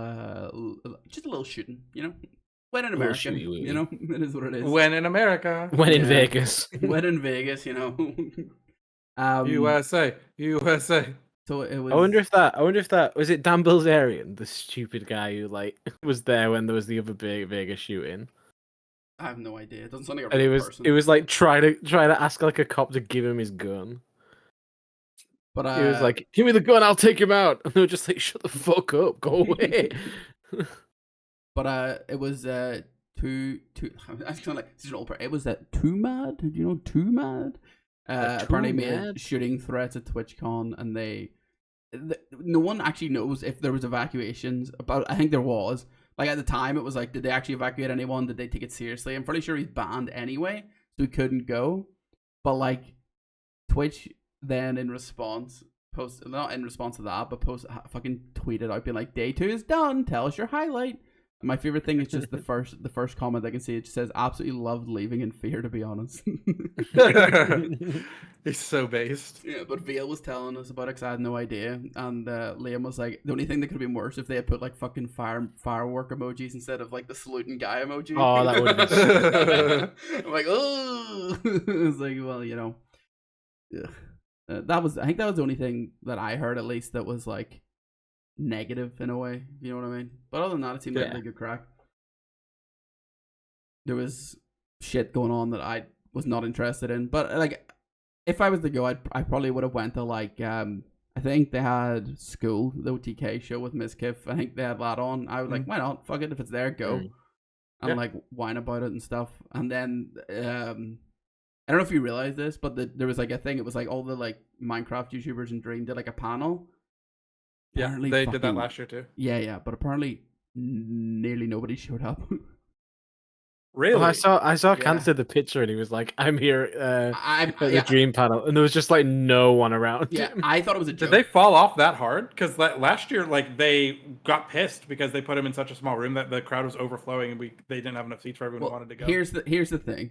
S3: just a little shooting. You know, when in America, you know, it is what it is.
S1: When in America,
S2: when in Vegas,
S3: when in Vegas, you know.
S1: USA.
S3: So it was.
S2: I wonder if that was it. Dan Bilzerian, the stupid guy who like was there when there was the other big Vegas shooting.
S3: I have no idea. It doesn't sound like a
S2: and
S3: real person.
S2: it was like try to ask like a cop to give him his gun.
S3: But
S2: he was like, "Give me the gun, I'll take him out." And they were just like, "Shut the fuck up, go away."
S3: But it was too. I was like, this is an old part. It was that Too Mad. Do you know Too Mad? Apparently made shooting threats at TwitchCon, and no one actually knows if there was evacuations. But I think there was. Like at the time, it was like, did they actually evacuate anyone? Did they take it seriously? I'm pretty sure he's banned anyway, so he couldn't go. But like, Twitch then in response not in response to that, but fucking tweeted out being like, "Day 2 is done. Tell us your highlight." And my favorite thing is just the first comment I can see. It just says, "Absolutely loved leaving in fear." To be honest.
S1: He's so based.
S3: Yeah, but Vale was telling us about it because I had no idea, and Liam was like, the only thing that could have been worse if they had put like fucking firework emojis instead of like the saluting guy emoji.
S2: Oh, that would be.
S3: I'm like, oh, it's like, well, you know, yeah. I think that was the only thing that I heard at least that was like negative in a way. You know what I mean? But other than that, it seemed like a really good crack. There was shit going on that I was not interested in, but like. If I was to go, I probably would have went to like I think they had School, the OTK show with Miss Kiff. I think they had that on. I was like, why not? Fuck it, if it's there, go. And like whine about it and stuff. And then I don't know if you realize this, but there was like a thing. It was like all the like Minecraft YouTubers and Dream did like a panel.
S1: Yeah, apparently they did that last year too.
S3: Yeah, but apparently nearly nobody showed up.
S1: Really?
S2: Oh, I saw Cance did the picture and he was like, "I'm here at the Dream panel," and there was just like no one around.
S3: Yeah, I thought it was a joke.
S1: Did they fall off that hard? Because last year, like they got pissed because they put him in such a small room that the crowd was overflowing and they didn't have enough seats for everyone who wanted to go.
S3: Here's the thing: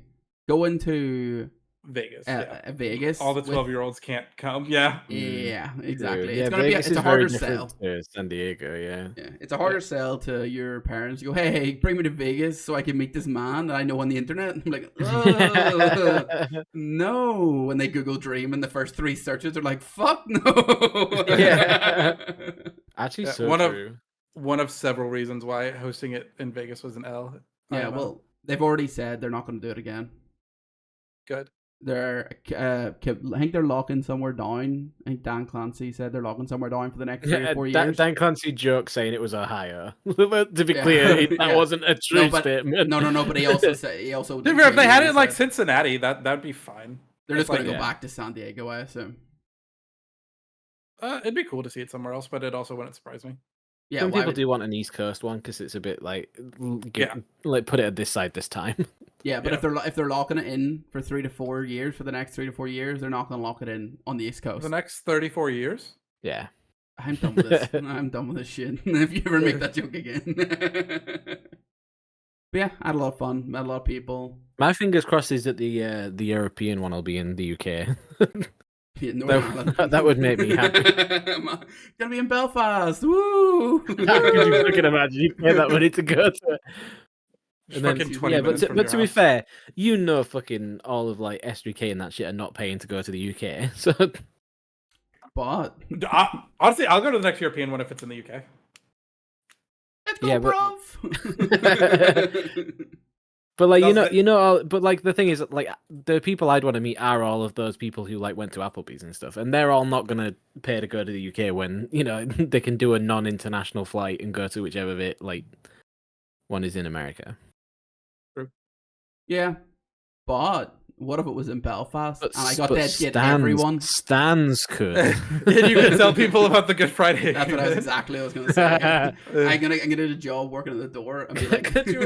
S3: go into
S1: Vegas.
S3: Vegas.
S1: All the 12-year-olds can't come. Yeah.
S3: Yeah, exactly.
S2: Yeah,
S3: it's a harder sell.
S2: To San Diego, yeah.
S3: It's a harder sell to your parents. You go, hey, bring me to Vegas so I can meet this man that I know on the internet. I'm like, oh, no. When they Google Dream and the first 3 searches are like, fuck no.
S2: Yeah. Actually, so true.
S1: One of several reasons why hosting it in Vegas was an L.
S3: Yeah, well, they've already said they're not going to do it again.
S1: Good.
S3: They're I think they're locking somewhere down. I think Dan Clancy said they're locking somewhere down for the next 3 or 4 years.
S2: Dan Clancy joke saying it was Ohio. To be
S3: Yeah.
S2: clear, that
S3: Yeah.
S2: wasn't a true
S3: but,
S2: statement.
S3: No. But he also said
S1: if they had it in like Cincinnati, that'd be fine.
S3: they're just
S1: It's
S3: going to
S1: like-
S3: go back to San Diego, I assume.
S1: It'd be cool to see it somewhere else, but it also wouldn't surprise me.
S3: Yeah,
S2: Some
S3: why
S2: people
S3: would-
S2: do want an East Coast one because it's a bit like,
S1: Yeah.
S2: like put it at this side this time.
S3: Yeah, but
S1: Yeah.
S3: if they're locking it in for 3 to 4 years, for the next 3 to 4 years, they're not going to lock it in on the East Coast.
S1: The next 34 years.
S2: Yeah.
S3: I'm done with this. I'm done with this shit. If you ever make that joke again. But yeah, I had a lot of fun. Met a lot of people.
S2: My fingers crossed is that the European one will be in the UK.
S3: Yeah, Northern Ireland.
S2: That would make me happy.
S3: Gonna be in Belfast. Woo!
S2: Could you fucking imagine? You pay that money to go to it. And then,
S1: Fucking 20
S2: yeah,
S1: minutes from
S2: but
S1: your
S2: to be
S1: house.
S2: fair, you know, fucking all of like S3K and that shit are not paying to go to the UK. So
S3: But
S1: Honestly, I'll go to the next European one if it's in the UK.
S3: let's go,
S2: Yeah, but-
S3: bruv.
S2: But like
S1: Does
S2: but like the thing is, like the people I'd want to meet are all of those people who like went to Applebee's and stuff, and they're all not gonna pay to go to the UK when they can do a non-international flight and go to whichever bit like one is in America.
S3: Yeah, but what if it was in Belfast
S2: But
S3: and I got
S2: but
S3: that shit everyone?
S2: Stans could.
S1: And you can tell people about the Good Friday.
S3: That's what I was exactly what I was gonna say. I'm gonna do the job working at the door and be like,
S2: Could you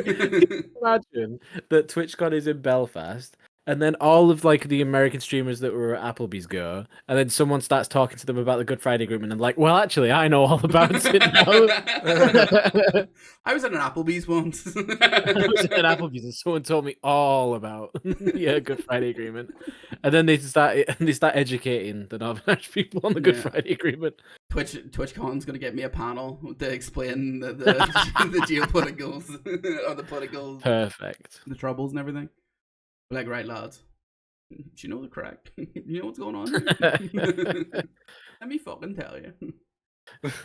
S2: imagine that TwitchCon is in Belfast, and then all of like the American streamers that were at Applebee's go, and then someone starts talking to them about the Good Friday agreement, and like, well, actually, I know all about it now.
S3: I was at an Applebee's once.
S2: I was at Applebee's, and someone told me all about the Good Friday agreement, and then they start educating the Northern Irish people on the Good
S3: Yeah.
S2: Friday agreement.
S3: TwitchCon's gonna get me a panel to explain the geopoliticals or the political
S2: Perfect.
S3: the troubles and everything. Like, right, lads, do you know the crack? You know what's going on? Let me fucking tell you.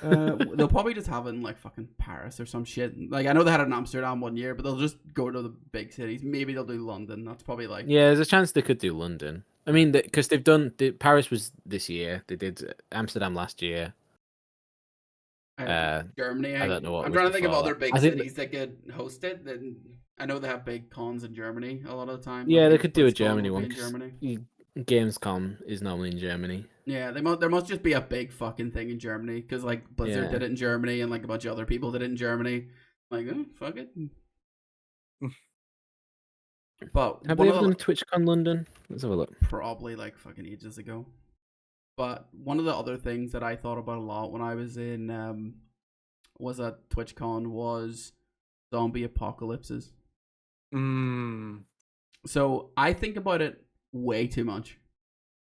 S3: They'll probably just have it in like fucking Paris or some shit. Like, I know they had it in Amsterdam one year, but they'll just go to the big cities. Maybe they'll do London. That's probably like
S2: Yeah, there's a chance they could do London. I mean, because they've done Paris was this year. They did Amsterdam last year.
S3: Germany.
S2: I don't know what
S3: I'm
S2: was
S3: trying to think of
S2: before
S3: other
S2: that.
S3: big
S2: I think
S3: cities that could host it. Then I know they have big cons in Germany a lot of the time.
S2: Yeah,
S3: Like,
S2: they could do a
S3: BlizzCon
S2: Germany
S3: will be
S2: one.
S3: in
S2: 'Cause
S3: Germany.
S2: Gamescom is normally in Germany.
S3: Yeah, there must just be a big fucking thing in Germany because like Blizzard
S2: Yeah.
S3: did it in Germany and like a bunch of other people did it in Germany. Like, oh, fuck it. But
S2: Have
S3: one
S2: they
S3: of
S2: ever
S3: the-
S2: done TwitchCon London? Let's have a look.
S3: probably like fucking ages ago. But one of the other things that I thought about a lot when I was in was at TwitchCon was zombie apocalypses.
S1: Mm,
S3: So I think about it way too much.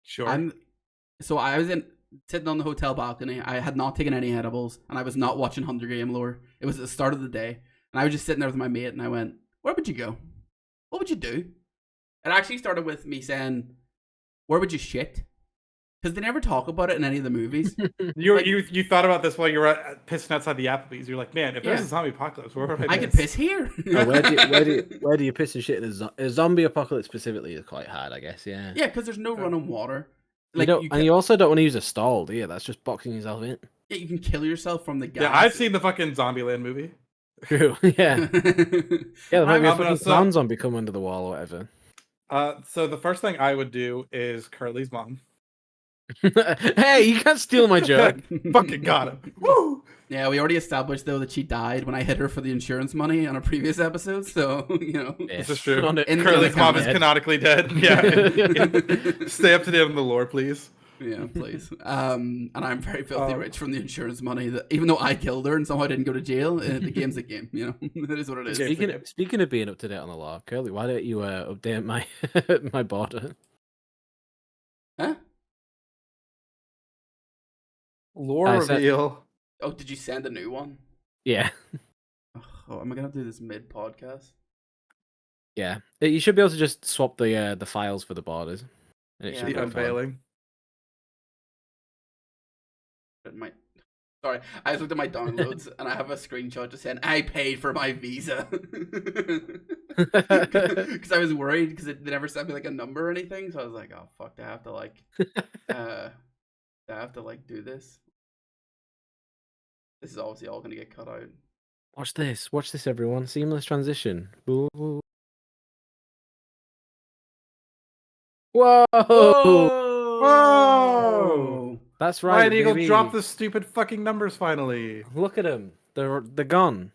S1: sure.
S3: I was sitting on the hotel balcony. I had not taken any edibles, and I was not watching Hunger Game lore. It was the start of the day, and I was just sitting there with my mate, and I went, "Where would you go? What would you do?" It actually started with me saying, "Where would you shit?" Because they never talk about it in any of the movies.
S1: You thought about this while you were pissing outside the Applebee's. You're like, man, if there's
S3: Yeah.
S1: a zombie apocalypse, where would
S3: I could piss here.
S2: Oh, where do you piss and shit in a zombie apocalypse specifically is quite hard, I guess. Yeah.
S3: Yeah, because there's no running water.
S2: You don't, and you also don't want to use a stall, do you? That's just boxing yourself in.
S3: Yeah, you can kill yourself from the gas.
S1: Yeah, I've seen the fucking Zombieland movie.
S2: True. Yeah. Yeah, there might be a
S1: I'm gonna
S2: fucking
S1: say-
S2: clown zombie come under the wall or whatever.
S1: So the first thing I would do is Curly's mom.
S2: Hey, you can't steal my joke.
S1: Fucking got him. Woo!
S3: Yeah, we already established though that she died when I hit her for the insurance money on a previous episode. So
S1: This is true.
S2: On it-
S3: In the
S1: Curly's
S3: other
S1: mom is
S3: comment.
S1: canonically dead. Yeah. Stay up to date on the lore, please.
S3: yeah, please. And I'm very filthy
S1: Um,
S3: rich from the insurance money. That even though I killed her and somehow I didn't go to jail, the game's a game. That is what it is.
S1: Okay.
S2: Speaking of being up to date on the law, Curly, why don't you update my my border?
S3: Huh?
S1: Lore
S2: I said-
S1: reveal.
S3: Oh, did you send a new one?
S2: Yeah,
S3: Oh, am I gonna do this mid podcast?
S2: yeah. You should be able to just swap the files for the borders. And it
S3: Yeah.
S2: should
S1: The
S2: be fine.
S1: unveiling.
S3: It might. Sorry, I just looked at my downloads and I have a screenshot just saying I paid for my visa because I was worried because they never sent me like a number or anything. So I was like, oh fuck, do I have to like, do this? This is obviously all gonna get cut out.
S2: Watch this, everyone. Seamless transition. Whoa! Whoa!
S1: Whoa!
S2: That's right,
S1: Lioneagle
S2: baby.
S1: dropped the stupid fucking numbers finally.
S2: Look at them. They're gone.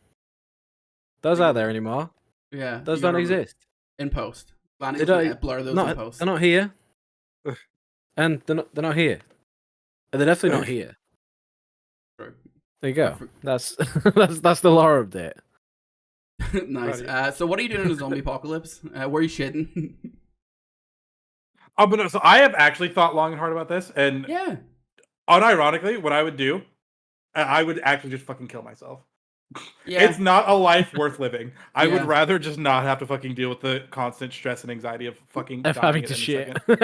S2: Those aren't there anymore.
S3: Yeah,
S2: Those don't exist.
S3: in post.
S2: They don't
S3: Blur those in post.
S2: They're not here. And they're not here. They're definitely not here.
S3: True.
S2: There you go. That's that's the lore update.
S3: Nice. So what are you doing in the zombie apocalypse? Where are you shitting?
S1: Oh, but no, so I have actually thought long and hard about this, and
S3: Yeah.
S1: unironically, what I would do, I would actually just fucking kill myself.
S3: Yeah.
S1: It's not a life worth living. I
S3: Yeah.
S1: would rather just not have to fucking deal with the constant stress and anxiety of fucking
S2: Of
S1: dying
S2: having
S1: at
S2: to
S1: any
S2: shit.
S1: second.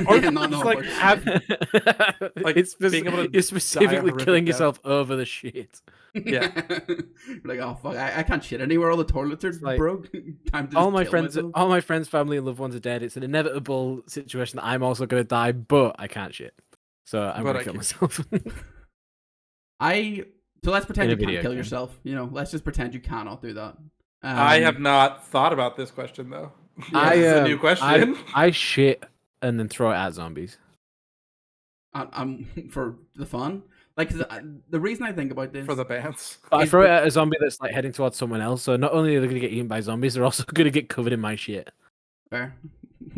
S1: Or
S3: Yeah,
S1: just like have like
S2: it's
S1: being able to
S2: you're specifically
S1: horrific
S2: killing
S1: death.
S2: yourself over the shit.
S1: Yeah.
S3: Like, oh fuck, I can't shit anywhere. All the toilets are
S2: like,
S3: broke. Time to
S2: all
S3: just
S2: my
S3: kill
S2: friends,
S3: myself.
S2: all my friends, family, and loved ones are dead. It's an inevitable situation that I'm also going to die, but I can't shit, so I'm
S1: But
S2: going
S1: I
S2: to kill
S1: can.
S2: myself.
S3: So let's pretend
S2: In
S3: you
S2: a
S3: can't
S2: video
S3: kill
S2: game.
S3: yourself. You know, let's just pretend you cannot do that.
S1: I have not thought about this question though.
S3: Yeah,
S1: This is a new question.
S2: I shit and then throw it at zombies.
S3: I'm for the fun. Like 'cause the reason I think about this
S1: For the bands.
S2: But I
S3: Is
S2: throw it
S3: the-
S2: at a zombie that's like heading towards someone else. So not only are they going to get eaten by zombies, they're also going to get covered in my shit.
S3: fair.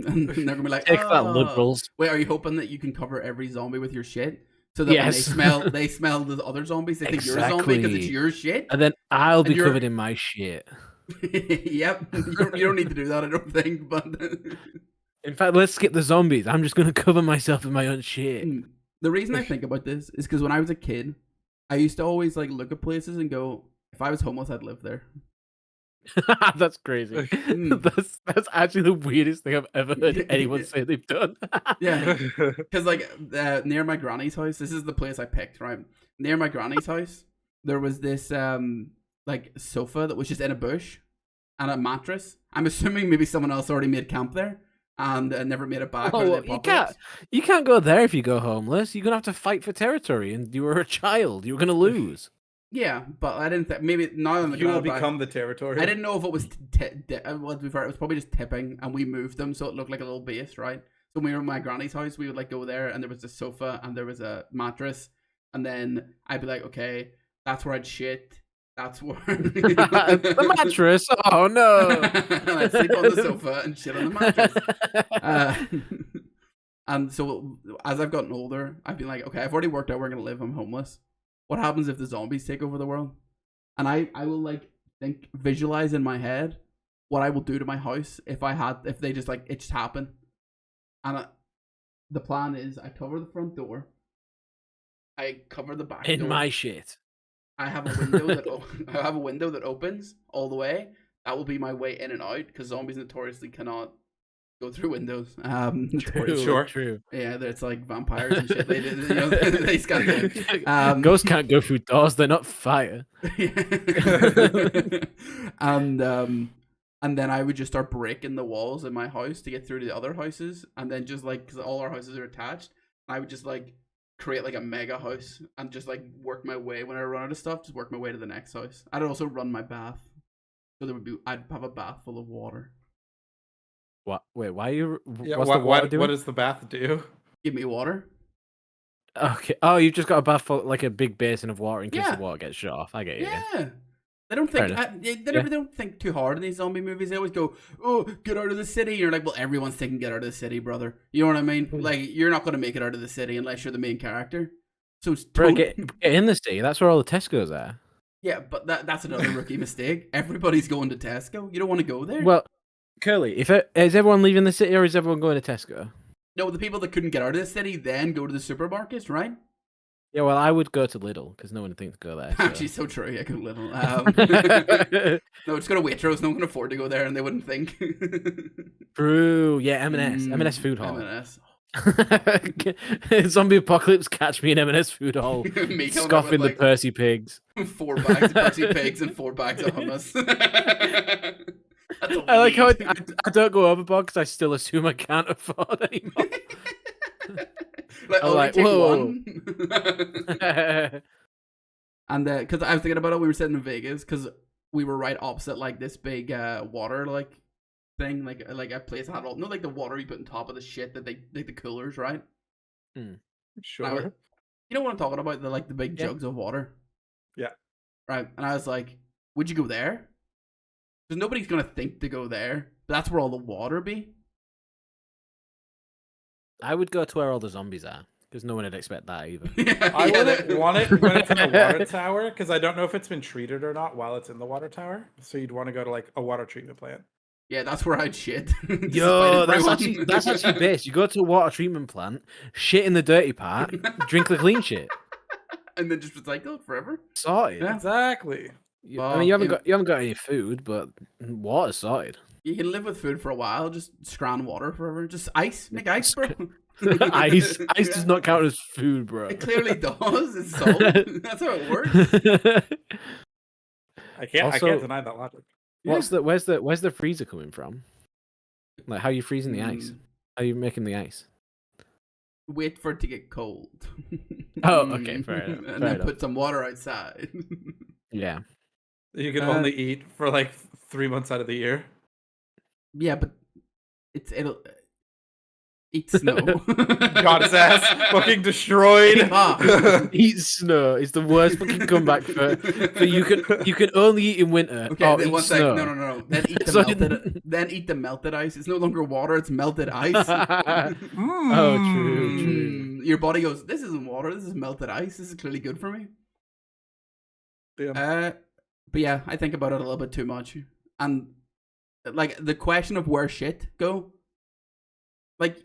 S3: And they're gonna be like,
S2: Take that,
S3: "Oh."
S2: liberals.
S3: Wait, are you hoping that you can cover every zombie with your shit? So that
S2: Yes.
S3: when they smell the other zombies, they think you're a zombie because it's
S2: Exactly.
S3: your shit.
S2: And then I'll be
S3: you're-
S2: covered in my shit.
S3: Yep, you don't need to do that, I don't think. But
S2: In fact, let's skip the zombies. I'm just going to cover myself in my own shit.
S3: the reason I think about this is because when I was a kid, I used to always like look at places and go, if I was homeless, I'd live there.
S2: That's crazy. That's actually the weirdest thing I've ever heard anyone say they've done.
S3: Yeah, because like near my granny's house, this is the place I picked. Right near my granny's house, there was this like sofa that was just in a bush and a mattress. I'm assuming maybe someone else already made camp there and never made it back.
S2: Oh, you can't go there if you go homeless. You're gonna have to fight for territory, and you were a child. You were gonna lose.
S3: Yeah, but I didn't think maybe now I'm
S1: You will become the territory.
S3: I didn't know if it was well, to be fair, it was probably just tipping, and we moved them so it looked like a little base, right? So when we were in my granny's house, we would like go there, and there was a sofa, and there was a mattress, and then I'd be like, okay, that's where I'd shit. That's where
S2: The mattress. Oh no!
S3: and I'd sleep on the sofa and shit on the mattress. And so as I've gotten older, I've been like, okay, I've already worked out where I'm gonna live. I'm homeless. What happens if the zombies take over the world? And I will like visualize in my head what I will do to my house if they just like it just happened. And the plan is I cover the front door. I cover the back
S2: In
S3: door.
S2: my shit.
S3: I have a window that opens all the way. That will be my way in and out because zombies notoriously cannot go through windows.
S2: True.
S3: Yeah, it's like vampires and shit. They scan.
S2: Ghosts can't go through doors. They're not fire.
S3: And then I would just start breaking the walls in my house to get through to the other houses, and then just like because all our houses are attached, I would just like create like a mega house and just like work my way when I run out of stuff. Just work my way to the next house. I'd also run my bath, so I'd have a bath full of water.
S2: What? Wait, why are you?
S1: Yeah,
S2: What's the water doing?
S1: what does the bath do?
S3: Give me water.
S2: Okay. Oh, you've just got a bath full, like a big basin of water in case
S3: Yeah.
S2: the water gets shut off. I get you.
S3: Yeah. They don't think
S2: Fair
S3: they don't think too hard in these zombie movies. They always go, "Oh, get out of the city." You're like, "Well, everyone's thinking get out of the city, brother." You know what I mean? Like, you're not going to make it out of the city unless you're the main character. So it's
S2: Bro, get in the city. That's where all the Tesco's are.
S3: yeah, but that's another rookie mistake. Everybody's going to Tesco. You don't want to go there.
S2: Well, Curly, is everyone leaving the city or is everyone going to Tesco?
S3: No, the people that couldn't get out of the city then go to the supermarkets, right?
S2: Yeah, well, I would go to Lidl because no one thinks to go there. So.
S3: Actually, so true. Yeah, go to Lidl. No, just go to Waitrose. No one can afford to go there, and they wouldn't think.
S2: True. Yeah, M&S. M&S food hall.
S3: M&S.
S2: Zombie apocalypse, catch me in M&S food hall,
S3: Me coming up
S2: scoffing
S3: with,
S2: the
S3: like,
S2: Percy pigs.
S3: 4 bags of Percy pigs and 4 bags of hummus. That's all
S2: I like how
S3: need.
S2: I don't go overboard because I still assume I can't afford anymore.
S3: Like,
S2: I'm
S3: only
S2: like,
S3: take
S2: whoa.
S3: one. And because I was thinking about it, we were sitting in Vegas because we were right opposite like this big water like thing, like a place that had all like the water you put on top of the shit that they like the coolers, right?
S1: Sure.
S3: You know what I'm talking about? The like the big
S2: Yeah.
S3: jugs of water.
S1: Yeah.
S3: Right. And I was like, would you go there? Because nobody's gonna think to go there. But that's where all the water be.
S2: I would go to where all the zombies are because no one would expect that either.
S1: I wouldn't want it when it's in the water tower because I don't know if it's been treated or not while it's in the water tower. So you'd want to go to like a water treatment plant.
S3: Yeah, that's where I'd shit.
S2: Yo, that's actually best. You go to a water treatment plant, shit in the dirty part, drink the clean shit.
S3: And then just recycle it forever.
S2: Sorted.
S3: Yeah.
S1: Exactly.
S2: I mean, you haven't got any food, but water's sorted.
S3: You can live with food for a while, just scran water forever. Just ice. Make ice, bro.
S2: Ice does not count as food, bro.
S3: It clearly does. It's salt. That's how it works.
S1: I can't deny that logic.
S2: Where's the freezer coming from? Like, how are you freezing the ice? How are you making the ice?
S3: Wait for it to get cold.
S2: Oh, okay, fair enough.
S3: And then put some water outside.
S2: Yeah.
S1: You can only eat for like 3 months out of the year.
S3: Yeah, but it'll eat snow.
S1: Got his ass fucking destroyed.
S2: Eat snow is the worst fucking comeback for you can only eat in winter.
S3: Okay,
S2: or
S3: then
S2: eat
S3: one
S2: snow.
S3: sec. No. Then eat the then eat the melted ice. It's no longer water, it's melted ice.
S2: Oh, true.
S3: Your body goes, this isn't water, this is melted ice. This is clearly good for me.
S1: Damn.
S3: But yeah, I think about it a little bit too much. And like the question of where shit go, like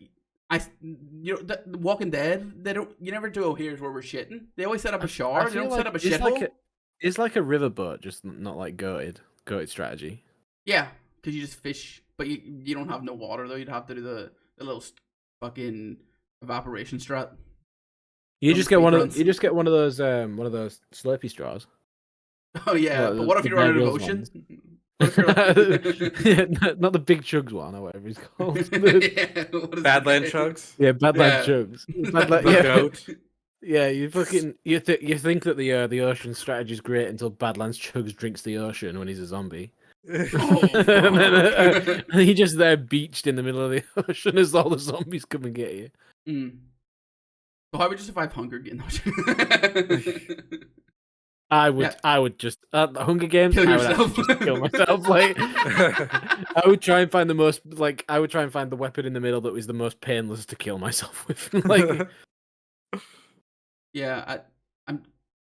S3: the Walking Dead, you never do. Oh, here's where we're shitting. They always set up a shower. They don't set up a shithole.
S2: It's like a riverboat, just not like goated strategy.
S3: Yeah, because you just fish, but you don't have no water though. You'd have to do the little fucking evaporation strat.
S2: You just get one of those Slurpee straws.
S3: Oh yeah, but what if you're running out of ocean?
S2: Yeah, not the big chugs one or whatever it's called.
S1: Badland chugs.
S2: Yeah, Badland chugs.
S1: Goat.
S2: Yeah, you think that the ocean strategy is great until Badlands chugs drinks the ocean when he's a zombie. And then he's just there beached in the middle of the ocean as all the zombies come and get you.
S3: But how would you survive hunger getting ocean?
S2: I would just the Hunger Games.
S3: Kill
S2: I
S3: yourself.
S2: would just kill myself. Like, I would try and find the weapon in the middle that was the most painless to kill myself with. Like,
S3: yeah, I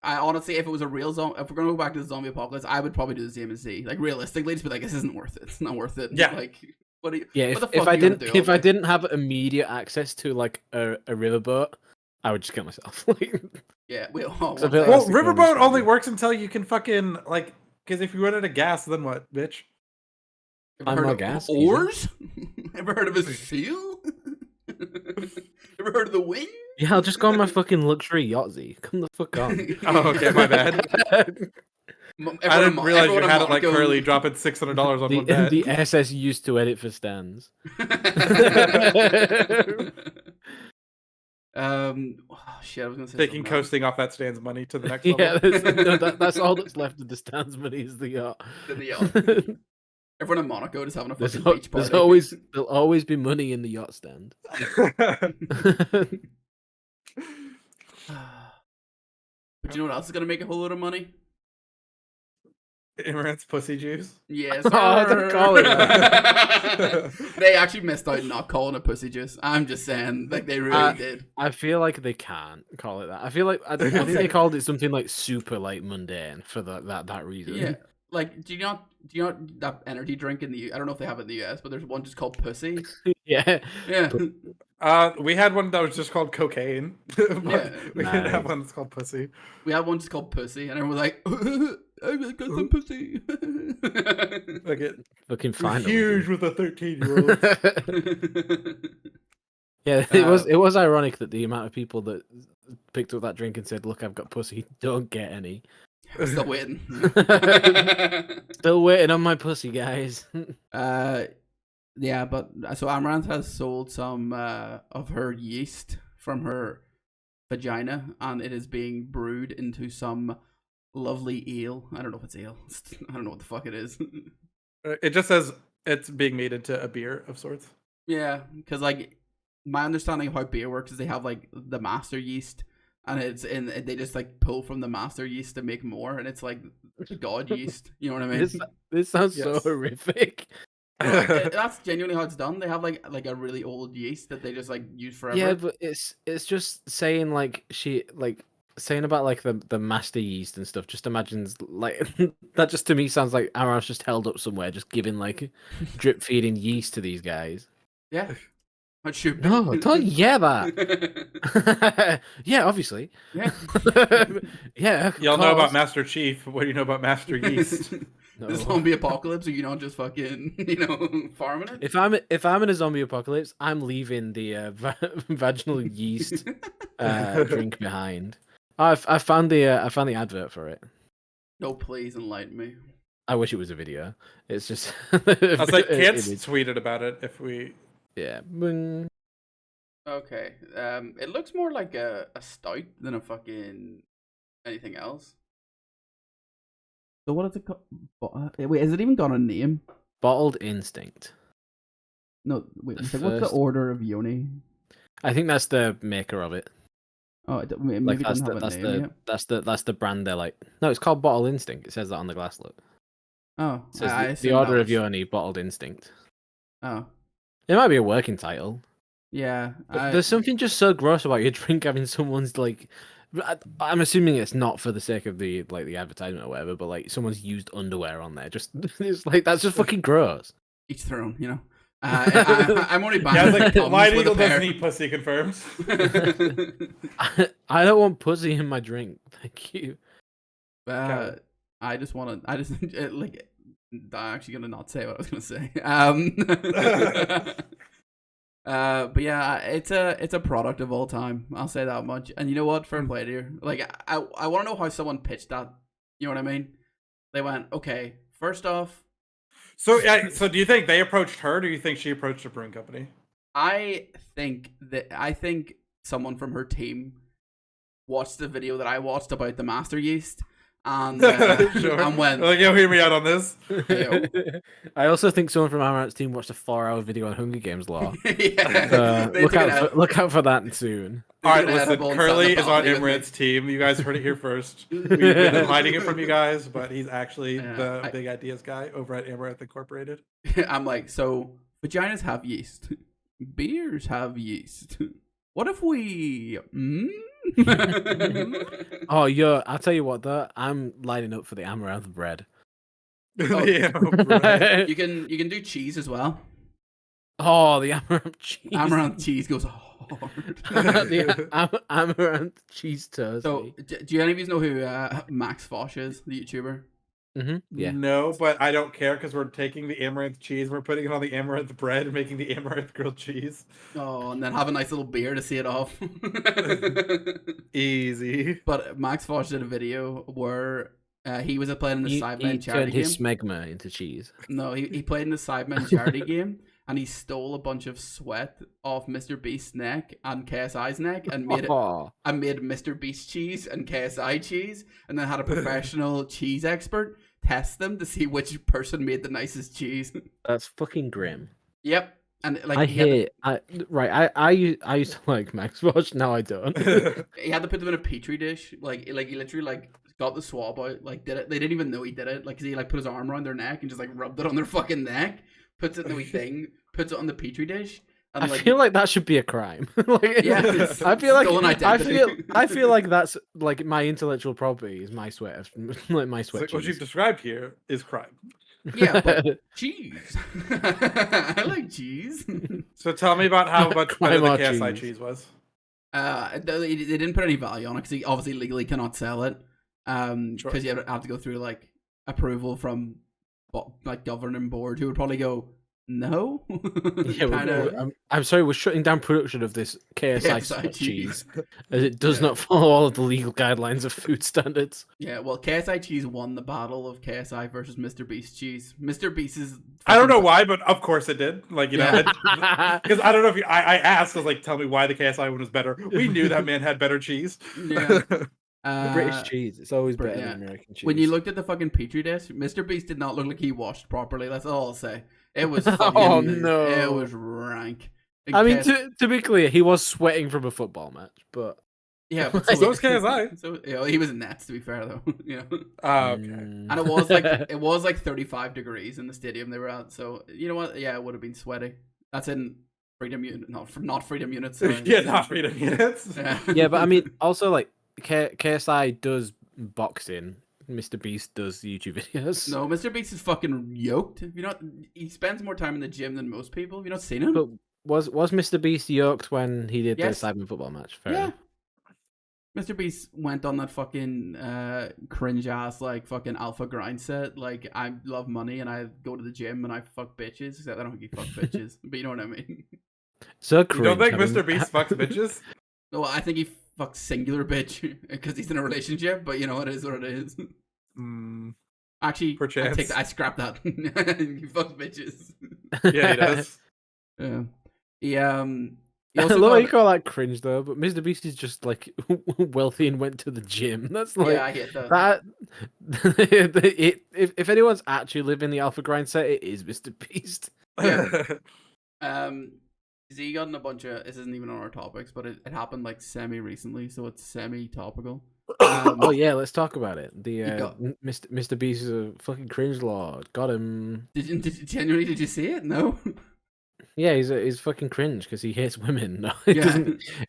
S3: honestly, if it was a real zombie, if we're gonna go back to the zombie apocalypse, I would probably do the same as Z. Like realistically, just be like, this isn't worth it. It's not worth it.
S1: Yeah.
S3: Like, what do you?
S2: yeah,
S3: what the fuck
S2: if I didn't have immediate access to like a riverboat, I would just kill myself.
S3: Yeah,
S2: Well,
S1: riverboat only works until you can fucking like, because if you run out of gas, then what, bitch?
S3: Ever heard of
S2: gas,
S3: oars? Ever heard of a seal? Ever heard of the wind?
S2: Yeah, I'll just go on my fucking luxury yachty. Come the fuck on.
S1: Oh, okay, my bad. I didn't realize you had it like Curly dropping $600 on one bed.
S2: The SS used to edit for stands.
S3: Oh, shit, I was gonna say
S1: Taking coasting off that stand's money to the next level.
S2: Yeah, that's all that's left of the stands money is the yacht.
S3: Everyone in Monaco just having a fucking beach party.
S2: There'll always be money in the yacht stand.
S3: But you know what else is gonna make a whole lot of money?
S1: Imran's pussy juice.
S3: Yes.
S2: Don't call it that.
S3: They actually missed out not calling it pussy juice. I'm just saying, like they really did.
S2: I feel like they can't call it that. I feel like I think they called it something like super like mundane for that reason.
S3: Yeah. Like, do you not that energy drink in the? I don't know if they have it in the US, but there's one just called Pussy.
S2: Yeah.
S3: Yeah.
S1: We had one that was just called cocaine. But we didn't have one that's called pussy.
S3: We had one just called Pussy, and everyone was like, "I really got some pussy."
S1: Like it.
S2: Fucking fine.
S1: Huge with a 13-year-old.
S2: Yeah, it was ironic that the amount of people that picked up that drink and said, "Look, I've got pussy," don't get any.
S3: Still waiting.
S2: Still waiting on my pussy, guys.
S3: Yeah, but so Amaranth has sold some of her yeast from her vagina, and it is being brewed into some lovely ale. I don't know if it's ale. I don't know what the fuck it is.
S1: It just says it's being made into a beer of sorts.
S3: Yeah, because like my understanding of how beer works is they have like the master yeast, and they just like pull from the master yeast to make more, and it's like god yeast. You know what I mean?
S2: This sounds so horrific.
S3: That's genuinely how it's done. They have like a really old yeast that they just like use forever.
S2: Yeah, but it's just saying like saying about like the master yeast and stuff. Just imagines like that. Just to me sounds like Amaranth's just held up somewhere, just giving like drip feeding yeast to these guys.
S3: Yeah, that should be.
S2: No, don't that. Yeah, obviously.
S3: Yeah.
S2: Yeah.
S1: Y'all know about Master Chief. What do you know about Master Yeast?
S2: No.
S3: The zombie apocalypse, are you not just fucking, farming it?
S2: If I'm in a zombie apocalypse, I'm leaving the vaginal yeast drink behind. I found the advert for it.
S3: No, please enlighten me.
S2: I wish it was a video. It's just.
S1: I was like, can't tweeted about it if we.
S2: Yeah.
S3: Okay. It looks more like a stout than a fucking anything else. So what is it called? Wait, has it even got a name?
S2: Bottled Instinct.
S3: No, wait. What's the order of Yoni?
S2: I think that's the maker of it.
S3: Oh, maybe
S2: like
S3: it doesn't have a name yet.
S2: That's the brand. They're like, no, it's called Bottled Instinct. It says that on the glass. Look.
S3: Oh,
S2: it says the order of Yoni, Bottled Instinct.
S3: Oh,
S2: it might be a working title.
S3: Yeah,
S2: there's something just so gross about your drink having someone's like. I'm assuming it's not for the sake of the advertisement or whatever, but like someone's used underwear on there. Just it's like that's just fucking gross.
S3: Each their own, you know. I'm only buying.
S1: Yeah, like Lioneagle doesn't eat pussy. Confirms.
S2: I don't want pussy in my drink. Thank you.
S3: I just want to. I just like. I'm actually gonna not say what I was gonna say. But yeah, it's a product of all time. I'll say that much. And you know what? Fair play to you. Like, I want to know how someone pitched that. You know what I mean? They went, okay, first off.
S1: So yeah. So do you think they approached her? Or do you think she approached the brewing company?
S3: I think someone from her team watched the video that I watched about the master yeast. And
S1: sure.
S3: And went,
S1: like, yo, hear me out on this.
S2: I also think someone from Amaranth's team watched a 4-hour video on Hunger Games lore.
S3: Yeah.
S2: Look out for that soon.
S1: All right, listen, Curly is on Amaranth's team. You guys heard it here first. We've been hiding it from you guys, but he's actually the big ideas guy over at Amaranth Incorporated.
S3: I'm like, so vaginas have yeast. Beers have yeast. What if we...
S2: Oh, yo, I'll tell you what though, I'm lining up for the Amaranth bread.
S3: Oh, yeah, bread. You can do cheese as well.
S2: Oh, the Amaranth cheese.
S3: Amaranth cheese goes hard.
S2: The Amaranth cheese toast.
S3: So, do any of you know who Max Fosh is, the YouTuber?
S2: Yeah.
S1: No, but I don't care because we're taking the Amaranth cheese, we're putting it on the Amaranth bread and making the Amaranth grilled cheese.
S3: Oh, and then have a nice little beer to see it off.
S1: Easy.
S3: But Max Fosh did a video where he was playing in the Sidemen charity game.
S2: He turned his smegma into cheese.
S3: No, he played in the Sidemen charity game, and he stole a bunch of sweat off Mr. Beast's neck and KSI's neck and made Mr. Beast cheese and KSI cheese, and then had a professional cheese expert test them to see which person made the nicest cheese.
S2: That's fucking grim.
S3: Yep. And like
S2: I used to like Max Fosh, now I don't.
S3: He had to put them in a petri dish. Like he literally like got the swab out, like did it. They didn't even know he did it. Like, 'cause he like put his arm around their neck and just like rubbed it on their fucking neck, puts it in the wee thing, puts it on the petri dish. And,
S2: I feel like that should be a crime. Like,
S3: yeah,
S2: I feel like that's like my intellectual property is my sweat, like my sweat.
S1: So what you've described here is crime.
S3: Yeah, but cheese. I like cheese.
S1: So tell me about how much better the KSI cheese was.
S3: They didn't put any value on it because he obviously legally cannot sell it. Because you have to go through like approval from like governing board, who would probably go, No.
S2: Yeah,
S3: Kinda.
S2: I'm sorry, we're shutting down production of this KSI
S3: KSI
S2: cheese, as it does
S3: Yeah.
S2: not follow all of the legal guidelines of food standards.
S3: Yeah, well, KSI cheese won the battle of KSI versus Mr. Beast cheese. Mr. Beast is.
S1: I don't know why, but of course it did. Like, you know,
S3: Yeah.
S1: because I don't know if I asked, I was like, tell me why the KSI one was better. We knew that man had better cheese.
S3: Yeah.
S2: British cheese, it's always better
S3: yeah.
S2: than American cheese.
S3: When you looked at the fucking petri dish, Mr. Beast did not look like he washed properly. That's all I'll say. It was fucking.
S2: Oh, no.
S3: It was rank.
S2: I mean, to be clear, he was sweating from a football match, but
S3: yeah, but
S1: so was KSI.
S3: So you know, he was in nets, to be fair though. You know.
S1: Okay.
S3: And it was like 35 degrees in the stadium they were at. So you know what? Yeah, it would have been sweaty. That's in freedom unit, not freedom units. Sorry.
S1: Yeah, not freedom units.
S3: Yeah.
S2: yeah, but I mean, also like KSI does boxing. Mr. Beast does YouTube videos.
S3: No, Mr. Beast is fucking yoked. You know, he spends more time in the gym than most people. Have you not seen him?
S2: But was Mr. Beast yoked when he did
S3: Yes.
S2: the Cyber football match? Fair
S3: Yeah.
S2: enough.
S3: Mr. Beast went on that fucking cringe ass like fucking alpha grind set. Like, I love money and I go to the gym and I fuck bitches. Except I don't think he fuck bitches, but you know what I mean.
S2: So
S1: You
S2: cringe.
S1: don't think
S2: I mean,
S1: Mr. Beast fucks bitches?
S3: No, I think he fucks singular bitch because he's in a relationship. But you know, it is what it is. Actually,
S1: Perchance.
S3: I scrap that. He fucks bitches.
S1: Yeah, he does.
S3: Yeah. He
S2: I
S3: also
S2: love how you
S3: got,
S2: call that cringe though, but Mr. Beast is just like wealthy and went to the gym. That's like
S3: yeah, I get that.
S2: if anyone's actually living the alpha grind set, it is Mr. Beast.
S3: He got in a bunch of. This isn't even on our topics, but it happened like semi recently, so it's semi topical.
S2: Oh yeah, let's talk about it. The
S3: got-
S2: Mr. Beast is a fucking cringe lord. Got him.
S3: Genuinely, did you see it? No.
S2: Yeah, he's fucking cringe because he hates women. No,
S3: Yeah.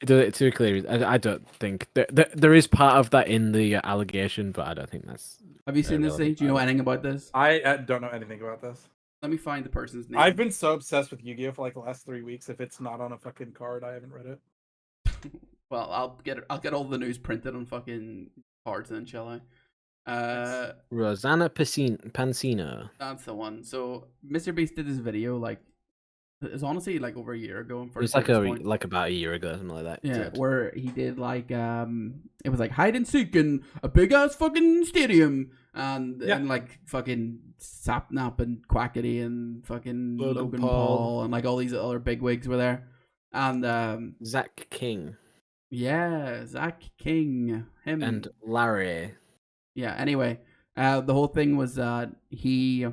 S2: to be clear, I don't think there is part of that in the allegation, but I don't think that's.
S3: Have you seen this? Do you know anything about this?
S1: I don't know anything about this.
S3: Let me find the person's name.
S1: I've been so obsessed with Yu-Gi-Oh for like the last 3 weeks. If it's not on a fucking card, I haven't read it.
S3: Well, I'll get all the news printed on fucking cards then, shall I?
S2: Rosanna Pansino.
S3: That's the one. So Mr. Beast did this video like it's honestly like over a year ago.
S2: It was like about a year ago, something like that.
S3: Yeah, where he did like it was like hide and seek in a big ass fucking stadium and like fucking Sapnap and Quackity and fucking Logan Paul and like all these other big wigs were there. And
S2: Zach King.
S3: Yeah, Zach King. Him
S2: and Larry.
S3: Yeah, anyway. The whole thing was that she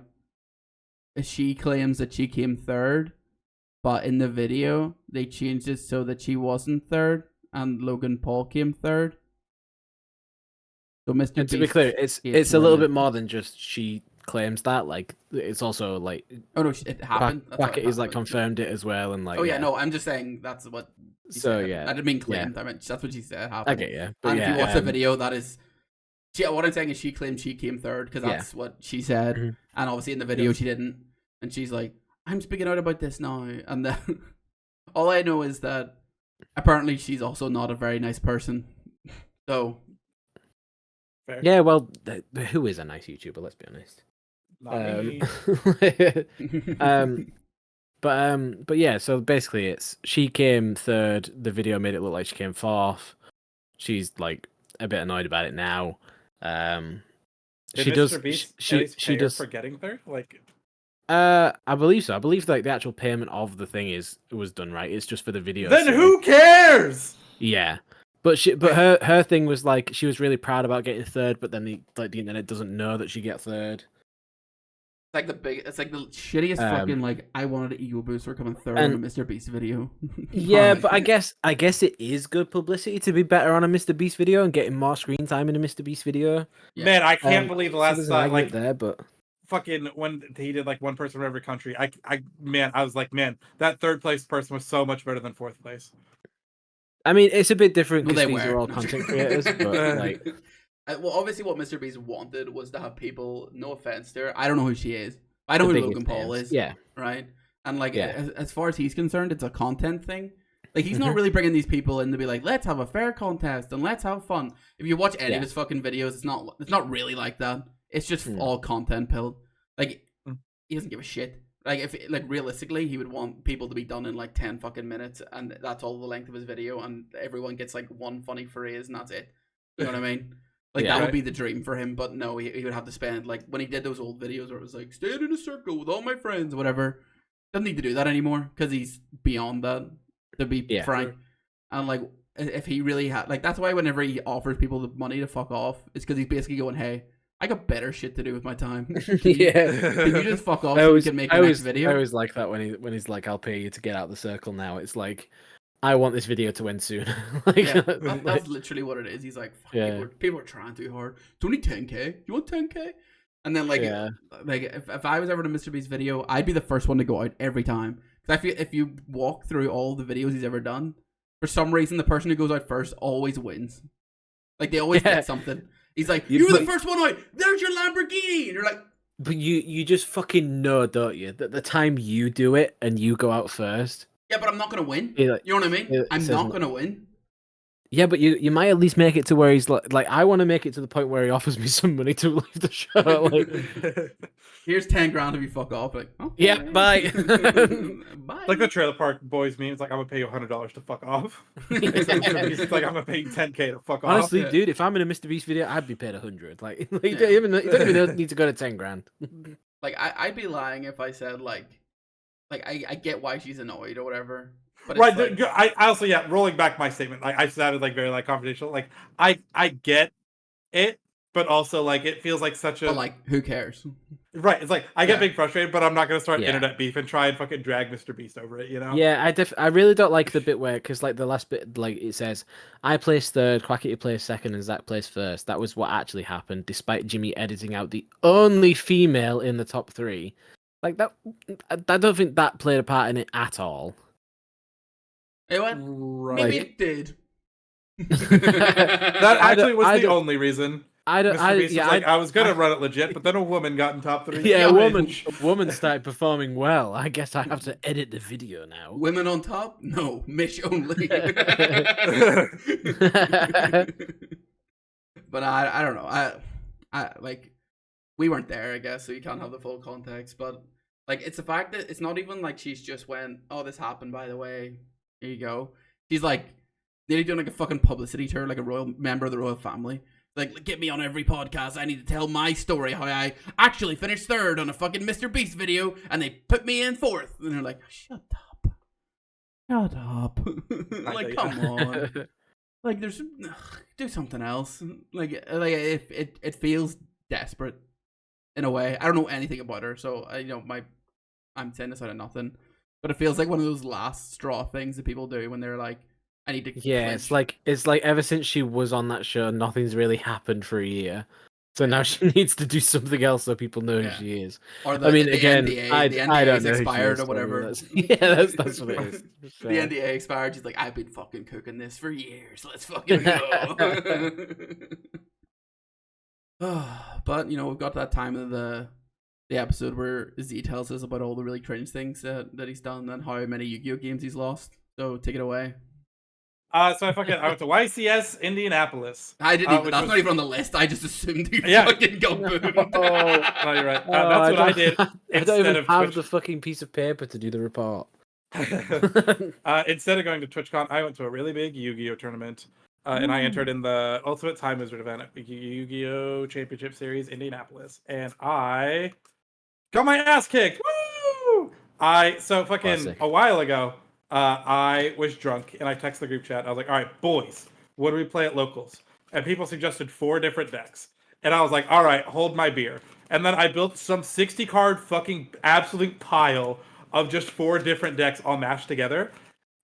S3: claims that she came third, but in the video they changed it so that she wasn't third and Logan Paul came third. So Mr.
S2: And to be clear, it's a little bit more than just she claims that. Like, it's also like
S3: it happened.
S2: Quackity is like confirmed it as well, and like
S3: no, I'm just saying that's what. Said. I didn't mean claimed. I meant that's what she said happened.
S2: Okay, yeah.
S3: But if you watch the video, that is. What I'm saying is she claimed she came third because that's what she said, and obviously in the video she didn't. And she's like, "I'm speaking out about this now," and then all I know is that apparently she's also not a very nice person. So.
S1: Fair.
S2: Yeah, well, who is a nice YouTuber? Let's be honest.
S1: Not me.
S2: But yeah. So basically, she came third. The video made it look like she came fourth. She's like a bit annoyed about it now.
S1: Did
S2: she
S1: Mr.
S2: does.
S1: Beast
S2: She does
S1: for getting third. Like,
S2: I believe so. I believe like the actual payment of the thing was done right. It's just for the video.
S1: Then who cares?
S2: Yeah. But her thing was like she was really proud about getting third, but then the internet doesn't know that she got third.
S3: It's like the shittiest fucking like I wanted an ego boost for coming third on a Mr. Beast video.
S2: Yeah, but I guess it is good publicity to be better on a Mr. Beast video and getting more screen time in a Mr. Beast video.
S1: Yeah. Man, I can't believe the last time like
S2: there, but
S1: fucking when he did like one person from every country. I was like, man, that third place person was so much better than fourth place.
S2: I mean, it's a bit different because
S3: these
S2: are all content creators, but like.
S3: Well, obviously, what Mr. Beast wanted was to have people. No offense to her, I don't know who she is. I know who Logan Paul is.
S2: Yeah.
S3: Right. And like, as far as he's concerned, it's a content thing. Like, he's not really bringing these people in to be like, let's have a fair contest and let's have fun. If you watch any of his fucking videos, it's not really like that. It's just all content pilled. Like, he doesn't give a shit. Like if like realistically, he would want people to be done in like 10 fucking minutes, and that's all the length of his video, and everyone gets like one funny phrase, and that's it. You know what I mean? Like
S2: Yeah.
S3: that would be the dream for him. But no, he would have to spend like when he did those old videos where it was like staying in a circle with all my friends, or whatever. Doesn't need to do that anymore because he's beyond that. To be frank,
S1: Sure.
S3: and like if he really had like that's why whenever he offers people the money to fuck off, it's because he's basically going, hey. I got better shit to do with my time. Can you just fuck off so we can make the next video?
S2: I always like that when he's like, "I'll pay you to get out the circle now." It's like, I want this video to end soon. Like,
S3: yeah, that's literally what it is. He's like, fuck,
S2: Yeah.
S3: people are trying too hard. It's only 10k. You want 10k? And then like if I was ever in a Mr. Beast video, I'd be the first one to go out every time. Because I feel if you walk through all the videos he's ever done, for some reason the person who goes out first always wins. Like they always get something. He's like, you were the first one out. There's your Lamborghini. And you're like,
S2: but you just fucking know, don't you, that the time you do it and you go out first.
S3: yeah, but I'm not gonna win.
S2: Like,
S3: you know what I mean? I'm not gonna win.
S2: Yeah, but you might at least make it to where he's like I want to make it to the point where he offers me some money to leave the show. Like,
S3: here's 10 grand if you fuck off. Like, okay.
S2: Yeah, bye.
S3: Bye.
S1: Like the Trailer Park Boys meme. It's like I'm gonna pay you $100 to fuck off. It's like I'm gonna pay you 10k to fuck off.
S2: Honestly, dude, if I'm in a Mr. Beast video, I'd be paid 100. Like, you don't even need to go to 10 grand.
S3: Like, I'd be lying if I said like I get why she's annoyed or whatever. But
S1: Right.
S3: like,
S1: I also rolling back my statement. Like I sounded like very like confidential. Like I get it, but also like it feels like such a
S3: like who cares?
S1: Right. It's like I get being frustrated, but I'm not gonna start
S2: Yeah.
S1: internet beef and try and fucking drag Mr. Beast over it. You know?
S2: Yeah, I really don't like the bit where, because like the last bit, like it says, I placed third, Quackity placed second, and Zach placed first. That was what actually happened, despite Jimmy editing out the only female in the top 3. Like that, I don't think that played a part in it at all.
S3: It went,
S1: Right.
S3: maybe it did.
S1: That actually was the only reason. Mr. Beast was like, I was gonna run it legit, but then a woman got in top 3.
S2: Yeah, a woman started performing well. I guess I have to edit the video now.
S3: Women on top? No, Mish only. But I don't know. I like we weren't there, I guess, so you can't have the full context. But like, it's the fact that it's not even like she's just went, oh, this happened, by the way. Here you go. She's like nearly doing like a fucking publicity tour, like a royal member of the royal family. Like, get me on every podcast. I need to tell my story, how I actually finished third on a fucking Mr. Beast video, and they put me in fourth. And they're like, shut up. Shut up. Like, come on. Like, there's do something else. Like it feels desperate in a way. I don't know anything about her, so I'm saying this out of nothing. But it feels like one of those last straw things that people do when they're like, I need to.
S2: Yeah, it's like ever since she was on that show, nothing's really happened for a year. So now she needs to do something else so people know who she is.
S3: Or
S2: I mean,
S3: the
S2: again,
S3: NDA,
S2: I
S3: the
S2: don't
S3: NDA's
S2: know who she
S3: expired
S2: is,
S3: or whatever.
S2: That's what it is. So.
S3: The NDA expired. She's like, I've been fucking cooking this for years. Let's fucking go. But we've got to that time of the episode where Z tells us about all the really cringe things that he's done and how many Yu-Gi-Oh games he's lost. So take it away.
S1: So I went to YCS Indianapolis.
S3: I didn't even. That's not even on the list. I just assumed you fucking got boomed.
S1: No, you're right. That's what I did.
S2: I don't even have the fucking piece of paper to do the report.
S1: Instead of going to TwitchCon, I went to a really big Yu-Gi-Oh tournament, and I entered in the Ultimate Time Wizard event at Yu-Gi-Oh Championship Series Indianapolis, and I got my ass kicked. Woo!
S2: Classic.
S1: A while ago. I was drunk and I texted the group chat. I was like, all right, boys, what do we play at locals? And people suggested 4 different decks. And I was like, all right, hold my beer. And then I built some 60 card fucking absolute pile of just 4 different decks all mashed together.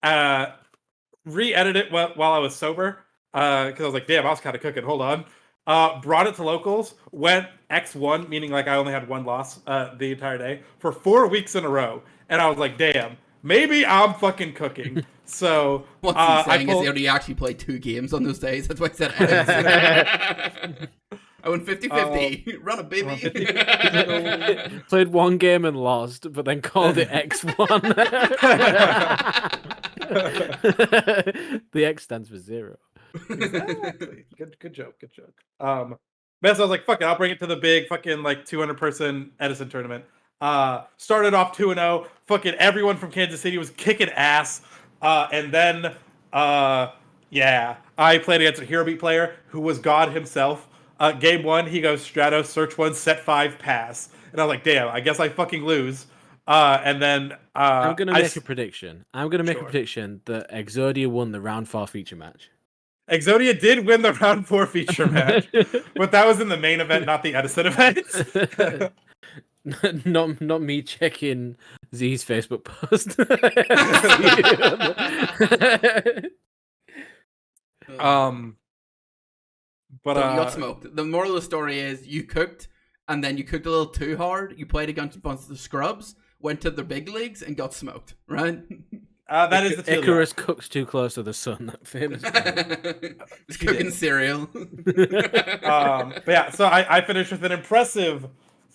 S1: Re-edited it while I was sober. Because I was like, damn, I was kind of cooking. Hold on. Brought it to locals. Went X1, meaning like I only had 1 loss the entire day, for 4 weeks in a row. And I was like, damn. Maybe I'm fucking cooking. So
S3: what's he saying is he actually played 2 games on those days. That's why I said I went 50-50. Run a baby.
S2: Played 1 game and lost, but then called it X1. The X stands for 0.
S1: Exactly. Good joke. Good joke. But so I was like, fuck it, I'll bring it to the big fucking like 200-person Edison tournament. Started off 2-0. Fucking everyone from Kansas City was kicking ass. And then, yeah, I played against a Hero Beat player who was God himself. Game 1, he goes Stratos, search 1, set 5, pass. And I was like, damn, I guess I fucking lose. And then
S2: I'm gonna make a prediction. I'm gonna make a
S1: Sure.
S2: prediction that Exodia won the round 4 feature match.
S1: Exodia did win the round 4 feature match, but that was in the main event, not the Edison event.
S2: not me checking Z's Facebook post.
S1: But
S3: So you got smoked. The moral of the story is you cooked, and then you cooked a little too hard. You played against a bunch of the scrubs, went to the big leagues, and got smoked. Right?
S1: that is the
S2: Icarus cooks too close to the sun. That famous.
S3: He's cooking cereal.
S1: But yeah, so I finished with an impressive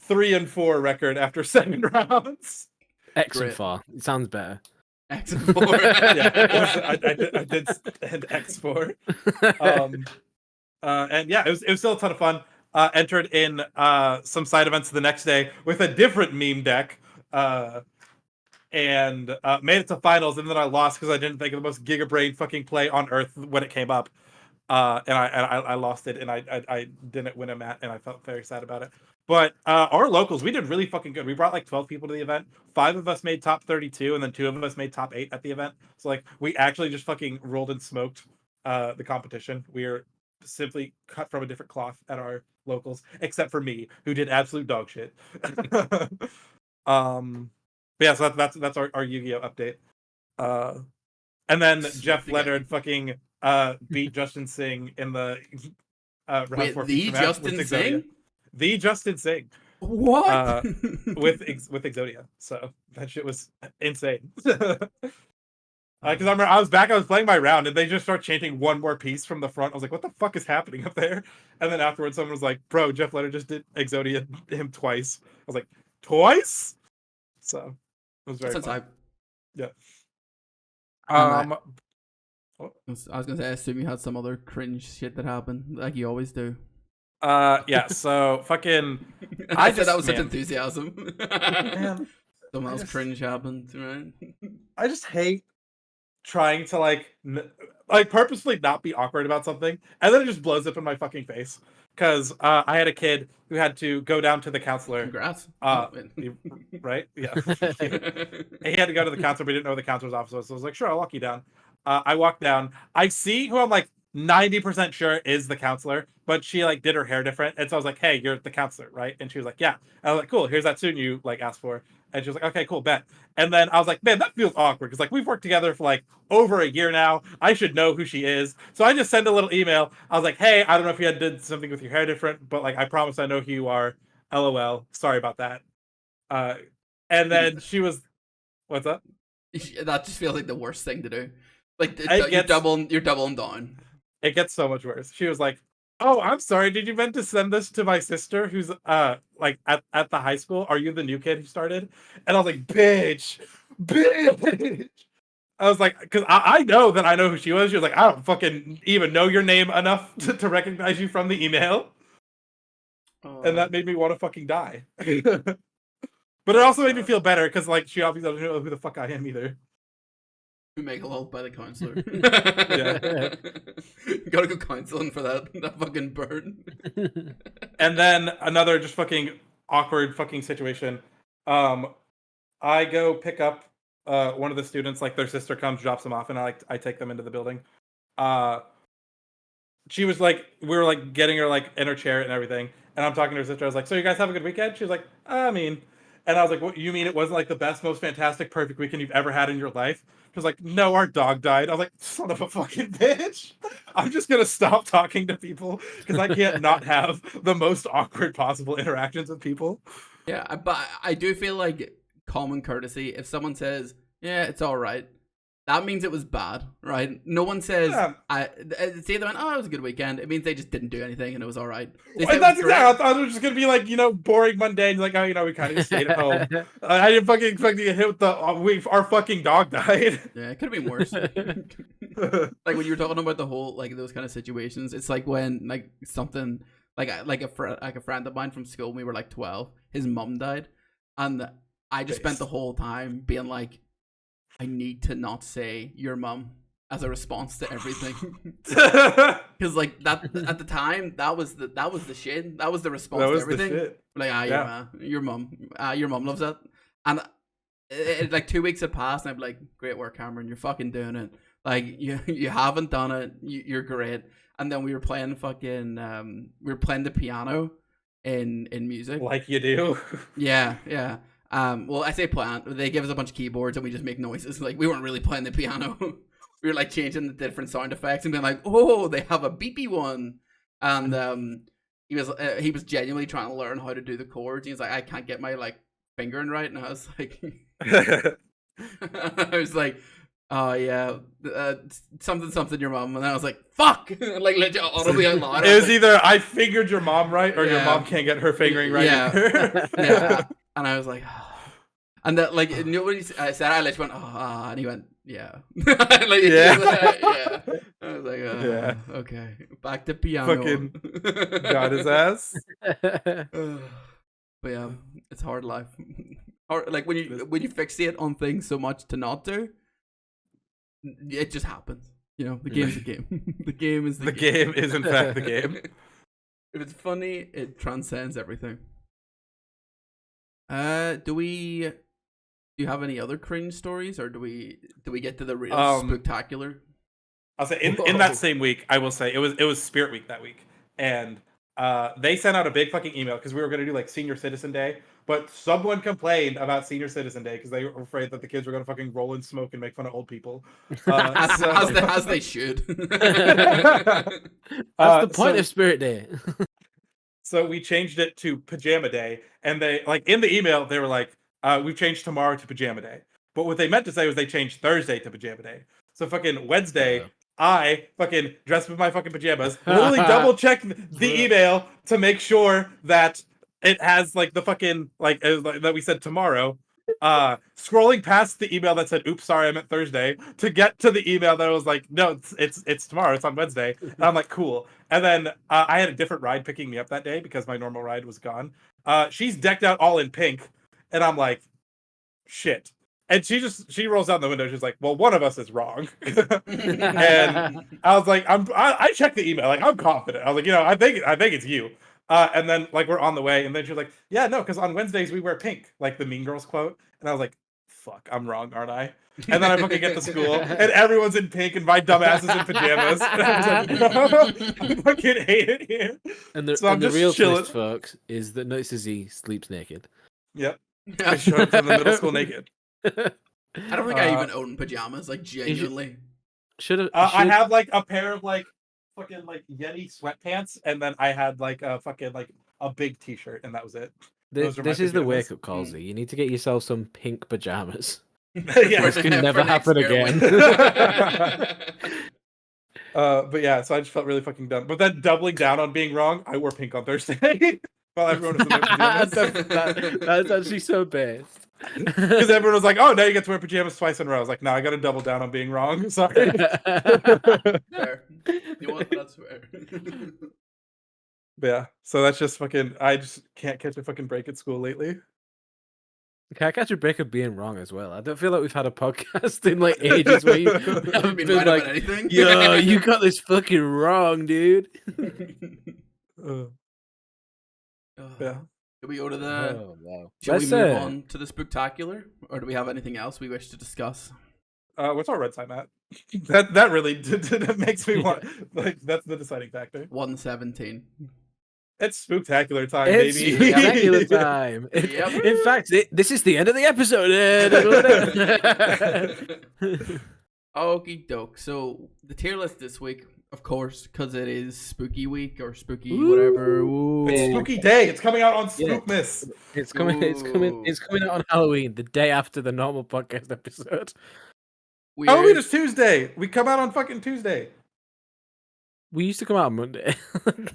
S1: 3-4 record after 7 rounds.
S2: X and 4. It sounds better.
S3: X and 4.
S1: Yeah, I did and X4. And yeah, it was still a ton of fun. Entered in some side events the next day with a different meme deck. And made it to finals, and then I lost because I didn't think of the most gigabrain fucking play on earth when it came up. And I lost it, and I didn't win a match, and I felt very sad about it. But our locals, we did really fucking good. We brought like 12 people to the event. 5 of us made top 32, and then 2 of us made top 8 at the event. So like we actually just fucking rolled and smoked the competition. We are simply cut from a different cloth at our locals, except for me, who did absolute dog shit. But yeah, so that's our Yu-Gi-Oh update. And then Jeff Leonard fucking beat Justin Singh in the round 4
S3: the Justin Singh?
S1: The Justin Singh.
S3: What?
S1: with Exodia. So that shit was insane. Because I remember I was playing my round, and they just start chanting one more piece from the front. I was like, what the fuck is happening up there? And then afterwards, someone was like, bro, Jeff Leonard just did Exodia him twice. I was like, twice? So it was very fun. Yeah.
S3: I was gonna say, I assume you had some other cringe shit that happened, like you always do.
S1: Yeah. So fucking.
S3: I said that was such enthusiasm.
S1: Man,
S3: Something else cringe happened, right?
S1: I just hate trying to like purposefully not be awkward about something, and then it just blows up in my fucking face. Because I had a kid who had to go down to the counselor.
S3: Congrats.
S1: Right? Yeah. He had to go to the counselor, but he didn't know where the counselor's office was. So I was like, sure, I'll walk you down. I walked down. I see who I'm like 90% sure is the counselor, but she like did her hair different. And so I was like, hey, you're the counselor, right? And she was like, yeah. And I was like, cool, here's that suit you like asked for. And she was like, okay, cool, bet. And then I was like, man, that feels awkward because like we've worked together for like over a year now. I should know who she is. So I just sent a little email. I was like, hey, I don't know if you had did something with your hair different, but like I promise I know who you are. LOL. Sorry about that. And then she was, what's up?
S3: That just feels like the worst thing to do. Like you're doubling down.
S1: It gets so much worse. She was like, oh, I'm sorry. Did you meant to send this to my sister who's like at the high school? Are you the new kid who started? And I was like, bitch. I was like, because I know that I know who she was. She was like, I don't fucking even know your name enough to recognize you from the email. And that made me want to fucking die. But it also made me feel better because like she obviously doesn't know who the fuck I am either.
S3: We make a lot by the counselor.
S1: Yeah.
S3: Gotta go counseling for that fucking burn.
S1: And then another just fucking awkward fucking situation. I go pick up one of the students, like their sister comes, drops them off, and I take them into the building. She was like, we were like getting her like in her chair and everything, and I'm talking to her sister. I was like, so you guys have a good weekend? She was like, I mean, and I was like, what you mean it wasn't like the best, most fantastic, perfect weekend you've ever had in your life? She was like, no, our dog died. I was like, son of a fucking bitch. I'm just gonna stop talking to people because I can't not have the most awkward possible interactions with people.
S3: Yeah, but I do feel like common courtesy, if someone says, yeah, it's all right, that means it was bad, right? No one says, say they went, oh, it was a good weekend. It means they just didn't do anything and it was all right.
S1: That's exactly. I thought it was just gonna be like, boring, mundane. Like, oh, we kind of just stayed at home. I didn't fucking expect to get hit with our fucking dog died.
S3: Yeah, it could have been worse. Like when you were talking about the whole like those kind of situations, it's like when like something like a friend of mine from school when we were like 12, his mum died. And I just spent the whole time being like, I need to not say your mum as a response to everything. Because like that at the time, that was the shit. That was the response to everything.
S1: The shit.
S3: Like, your mum loves it. And like 2 weeks had passed, and I'd be like, great work, Cameron, you're fucking doing it. Like you haven't done it. You're great. And then we were playing the piano in music.
S1: Like you do.
S3: Yeah. Well, I say plant. They give us a bunch of keyboards and we just make noises. Like, we weren't really playing the piano. We were like changing the different sound effects and being like, oh, they have a beepy one. And he was genuinely trying to learn how to do the chords. He was like, I can't get my like fingering right. And I was like, oh yeah, something your mom. And then I was like, fuck, like legit audibly out loud.
S1: It was either I fingered your mom right, or your mom can't get her fingering right.
S3: Yeah. And I was like, and that like nobody said. I just went, and he went, yeah, like, yeah. I was like, okay, back to piano.
S1: Fucking got his ass.
S3: But yeah, it's hard life. Or like when you fixate on things so much to not do, it just happens. You know, the game's the game. The game is the game.
S1: Game is in fact the game.
S3: If it's funny, it transcends everything. Do you have any other cringe stories, or do we get to the real spectacular?
S1: I'll say in that same week, I will say it was Spirit Week that week, and they sent out a big fucking email because we were gonna do like Senior Citizen Day, but someone complained about Senior Citizen Day because they were afraid that the kids were gonna fucking roll in smoke and make fun of old people.
S3: As they should.
S2: That's the point of Spirit Day.
S1: So we changed it to Pajama Day, and they like in the email they were like, we've changed tomorrow to Pajama Day. But what they meant to say was they changed Thursday to Pajama Day. So fucking Wednesday, I fucking dressed with my fucking pajamas, literally double checked the email to make sure that it has like the fucking like that we said tomorrow. Scrolling past the email that said, oops, sorry, I meant Thursday, to get to the email that was like, no, it's tomorrow, it's on Wednesday. And I'm like, cool. And then I had a different ride picking me up that day because my normal ride was gone. She's decked out all in pink, and I'm like, shit. And she rolls down the window. She's like, well, one of us is wrong. And I was like, I checked the email. Like, I'm confident. I was like, I think it's you. And then like we're on the way, and then she's like, yeah, no, because on Wednesdays we wear pink, like the Mean Girls quote. And I was like, fuck, I'm wrong, aren't I? And then I fucking get to school, and everyone's in pink, and my dumb ass is in pajamas. And I was like, no, I fucking hate it here.
S2: And the,
S1: so
S2: and the real twist, folks, is that Notices he sleeps naked.
S1: Yep. I showed up in the middle school naked.
S3: I don't think I even own pajamas, like genuinely.
S1: I have like a pair of like fucking like Yeti sweatpants, and then I had like a fucking like a big t-shirt, and that was it.
S2: This is the wake up call, Z. You need to get yourself some pink pajamas.
S1: Yeah,
S2: which can never happen again.
S1: But yeah, so I just felt really fucking dumb. But then doubling down on being wrong, I wore pink on Thursday. While everyone was in their pajamas.
S2: That's actually so based.
S1: Because everyone was like, oh, now you get to wear pajamas twice in a row. I was like, no, I got to double down on being wrong. Sorry.
S3: Fair. You want that's fair.
S1: But yeah, so that's just fucking, I just can't catch a fucking break at school lately.
S2: Can I catch a break of being wrong as well? I don't feel like we've had a podcast in like ages where you haven't been
S3: right
S2: like,
S3: about anything.
S2: yo, you got this fucking wrong, dude.
S1: Yeah.
S3: Do we go to the?
S2: Oh, wow.
S3: Should we move on to the spectacular, or do we have anything else we wish to discuss?
S1: What's our red time at? that really makes me want. Like, that's the deciding factor.
S3: 117.
S1: It's spooktacular time,
S2: it's
S1: baby.
S2: Spectacular time.
S3: Yep.
S2: In fact, this is the end of the episode.
S3: Okie doke. So the tier list this week, of course, because it is spooky week or spooky whatever.
S2: Ooh.
S1: It's spooky day. It's coming out on Spookmas.
S2: It's coming out on Halloween, the day after the normal podcast episode.
S3: Weird.
S1: Halloween is Tuesday. We come out on fucking Tuesday.
S2: We used to come out on Monday.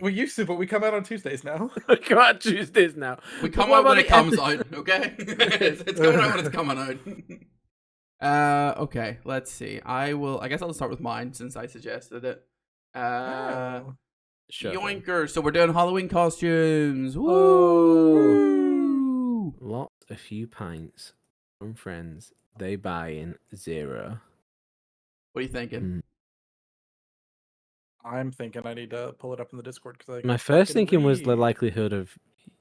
S1: We used to, but we come out on Tuesdays now.
S2: We come out on Tuesdays now.
S3: We come out when it comes out, okay? It's coming out when it's coming out. Okay, let's see. I guess I'll start with mine since I suggested it.
S2: Sure.
S3: Yoinker. So we're doing Halloween costumes. Woo!
S2: Lots a few pints from friends. They buy in 0.
S3: What are you thinking?
S1: I'm thinking I need to pull it up in the Discord because I
S2: My
S1: can
S2: first
S1: fucking
S2: thinking was the
S1: read.
S2: likelihood of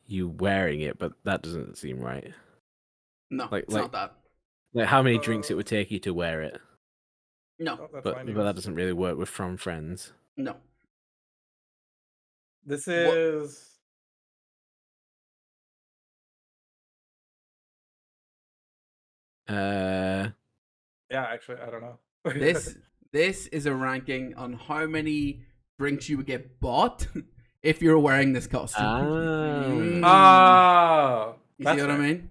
S2: you wearing it, but that doesn't seem right.
S3: No,
S2: Like-
S3: it's
S2: like-
S3: not that.
S2: Like how many drinks it would take you to wear it,
S3: No,
S1: Oh, that's
S2: but
S1: fine,
S2: but
S1: yes.
S2: that doesn't really work with from friends.
S3: no.
S1: This is.
S2: Uh,
S1: Yeah, actually, I don't know.
S3: This is a ranking on how many drinks you would get bought if you're wearing this costume.
S1: Oh,
S3: You
S1: that's
S3: see what I
S1: fair.
S3: mean?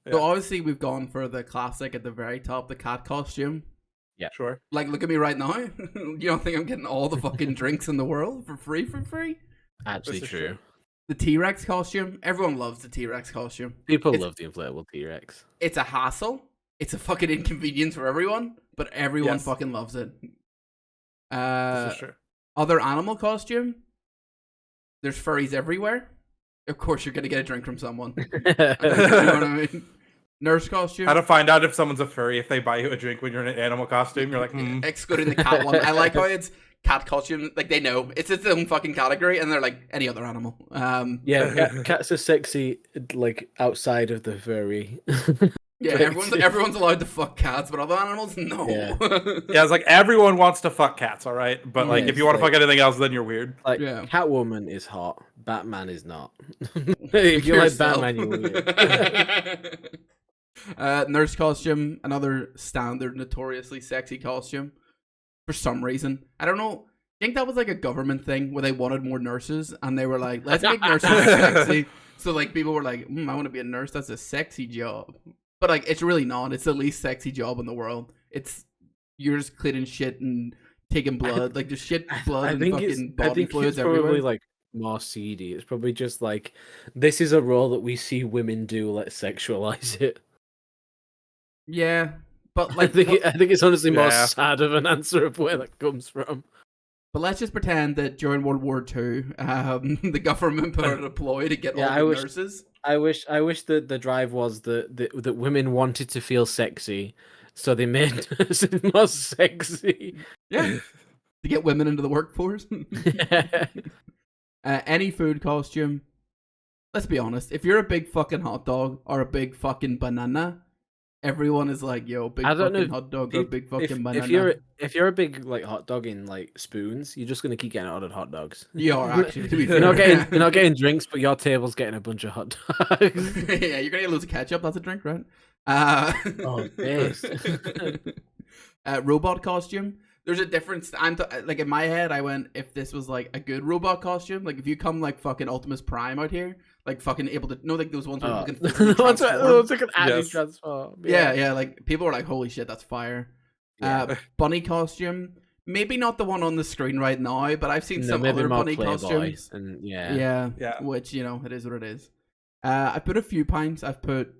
S1: Yeah.
S3: So obviously we've gone for the classic at the very top, the cat costume.
S1: Sure.
S3: Like, look at me right now. You don't think I'm getting all the fucking drinks in the world for free?
S2: actually
S1: This is
S2: true.
S3: The T-Rex costume. Everyone loves the T-Rex costume.
S2: People
S3: It's-
S2: love the inflatable T-Rex.
S3: It's a hassle. It's a fucking inconvenience for everyone, but everyone
S1: Yes.
S3: fucking loves it.
S1: This is true.
S3: Other animal costume. There's furries everywhere. Of course, you're gonna get a drink from someone. You know what I mean? Nurse costume.
S1: How to find out if someone's a furry if they buy you a drink when you're in an animal costume? You're like,
S3: Excluding the cat one. I like how it's cat costume. Like, they know it's its own fucking category, and they're like any other animal.
S2: Yeah, cats are sexy, like outside of the furry.
S3: Yeah, everyone's allowed to fuck cats, but other animals, no.
S2: Yeah.
S1: Yeah, it's like everyone wants to fuck cats, all right? But like,
S3: Yeah,
S1: if you want to
S2: like-
S1: fuck anything else, then you're weird.
S2: Like
S3: Yeah.
S2: Catwoman is hot, Batman is not. If you like
S3: Yourself.
S2: Batman, you're weird.
S3: Nurse costume, another standard, notoriously sexy costume. For some reason, I don't know. I think that was like a government thing where they wanted more nurses, and they were like, "Let's make nurses sexy." So like, people were like, "I want to be a nurse. That's a sexy job." But like, it's really not. It's the least sexy job in the world. It's you're just cleaning shit and taking blood, like there's shit, blood, and fucking body fluids
S2: probably
S3: everywhere.
S2: like more seedy. It's probably just like this is a role that we see women do. Let's sexualize it.
S3: Yeah, but
S2: I
S3: like,
S2: think it's honestly more
S1: Yeah.
S2: sad of an answer of where that comes from.
S3: but let's just pretend that during World War II, the government put out a ploy to get
S2: Yeah,
S3: all
S2: I
S3: the
S2: wish-
S3: nurses.
S2: I wish that the drive was that women wanted to feel sexy, so they made nurses more sexy.
S3: Yeah, to get women into the workforce. Any food costume. Let's be honest. If you're a big fucking hot dog or a big fucking banana, everyone is like, "Yo, big
S2: I don't
S3: fucking
S2: know
S3: hot dog or big fucking banana."
S2: if you're a big like hot dog in like spoons, you're just gonna keep getting ordered hot dogs.
S3: You are actually. To be
S2: You're not
S3: fair.
S2: getting drinks, but your table's getting a bunch of hot dogs.
S3: Yeah, you're gonna get loads of ketchup. That's a drink, right?
S2: Oh, yes.
S3: Robot costume. There's a difference. Like in my head, I went if this was like a good robot costume. Like if you come like fucking Optimus Prime out here, like fucking able to like those ones where you can physically
S2: What's
S3: transform.
S2: like an anti
S1: Yes.
S2: transform?
S3: Yeah. Like people were like, "Holy shit, that's fire!"
S2: Yeah.
S3: Bunny costume. Maybe not the one on the screen right now, but I've seen
S2: No,
S3: some
S2: maybe
S3: other
S2: more
S3: bunny
S2: Playboy,
S3: costumes.
S2: and yeah.
S3: Yeah,
S1: Yeah.
S3: which you know it is what it is. I put a few pints. I've put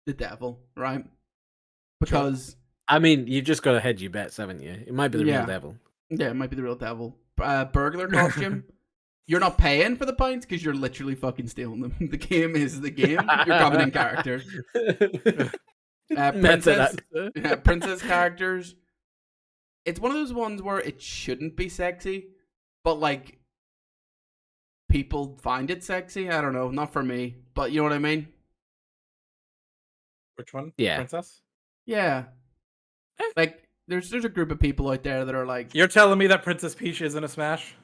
S3: the devil, right? Because
S2: I mean, you've just got to hedge your bets, haven't you? It might be the
S3: Yeah.
S2: real devil.
S3: yeah, it might be the real devil. Burglar costume. You're not paying for the pints because you're literally fucking stealing them. The game is the game. You're coming in character.
S2: Method
S3: Princess,
S2: actor.
S3: yeah, princess characters. It's one of those ones where it shouldn't be sexy, but like people find it sexy. I don't know, not for me, but you know what I mean.
S1: Which one?
S2: Yeah.
S1: Princess?
S3: Yeah, like there's a group of people out there that are like,
S1: You're telling me that Princess Peach isn't a Smash?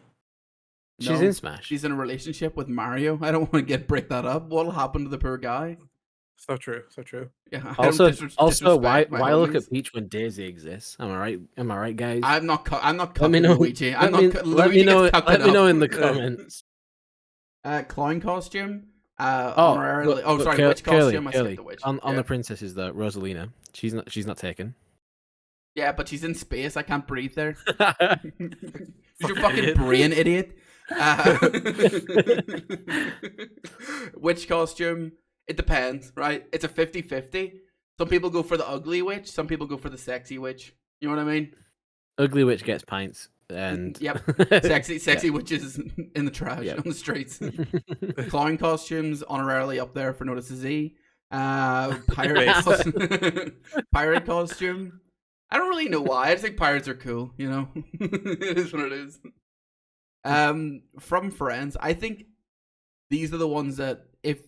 S2: She's
S3: No,
S2: in Smash.
S3: she's in a relationship with Mario. I don't want to break that up. What'll happen to the poor guy?
S1: So true. So true.
S3: Yeah. I don't
S2: Also,
S3: disrespect my
S2: why look
S3: homies.
S2: at Peach when Daisy exists? Am I right? Am I right, guys?
S3: I'm not. I'm not
S2: Let me
S3: cucking
S2: know.
S3: Luigi.
S2: Let
S3: I'm
S2: me,
S3: not.
S2: let me
S3: Luigi
S2: know.
S3: gets cucked
S2: Let me know
S3: enough.
S2: in the comments.
S3: Clown costume. Honorarily.
S2: look,
S3: Sorry.
S2: Cur-
S3: Witch costume. I
S2: Curly.
S3: skipped the witch.
S2: On
S3: Yeah.
S2: the princess is the Rosalina. She's not taken.
S3: Yeah, but she's in space. I can't breathe there. Use your
S1: Fucking
S3: fucking
S1: idiot.
S3: brain, idiot. Witch costume. It depends, right? It's a 50-50. Some people go for the ugly witch. Some people go for the sexy witch. You know what I mean?
S2: Ugly witch gets pints, and
S3: Yep. Sexy witches in the trash
S2: Yep.
S3: on the streets. Clown costumes honorarily up there for Notice Z. Pirate costume. I don't really know why. I just think pirates are cool. You know, it is what it is. From friends, I think these are the ones that if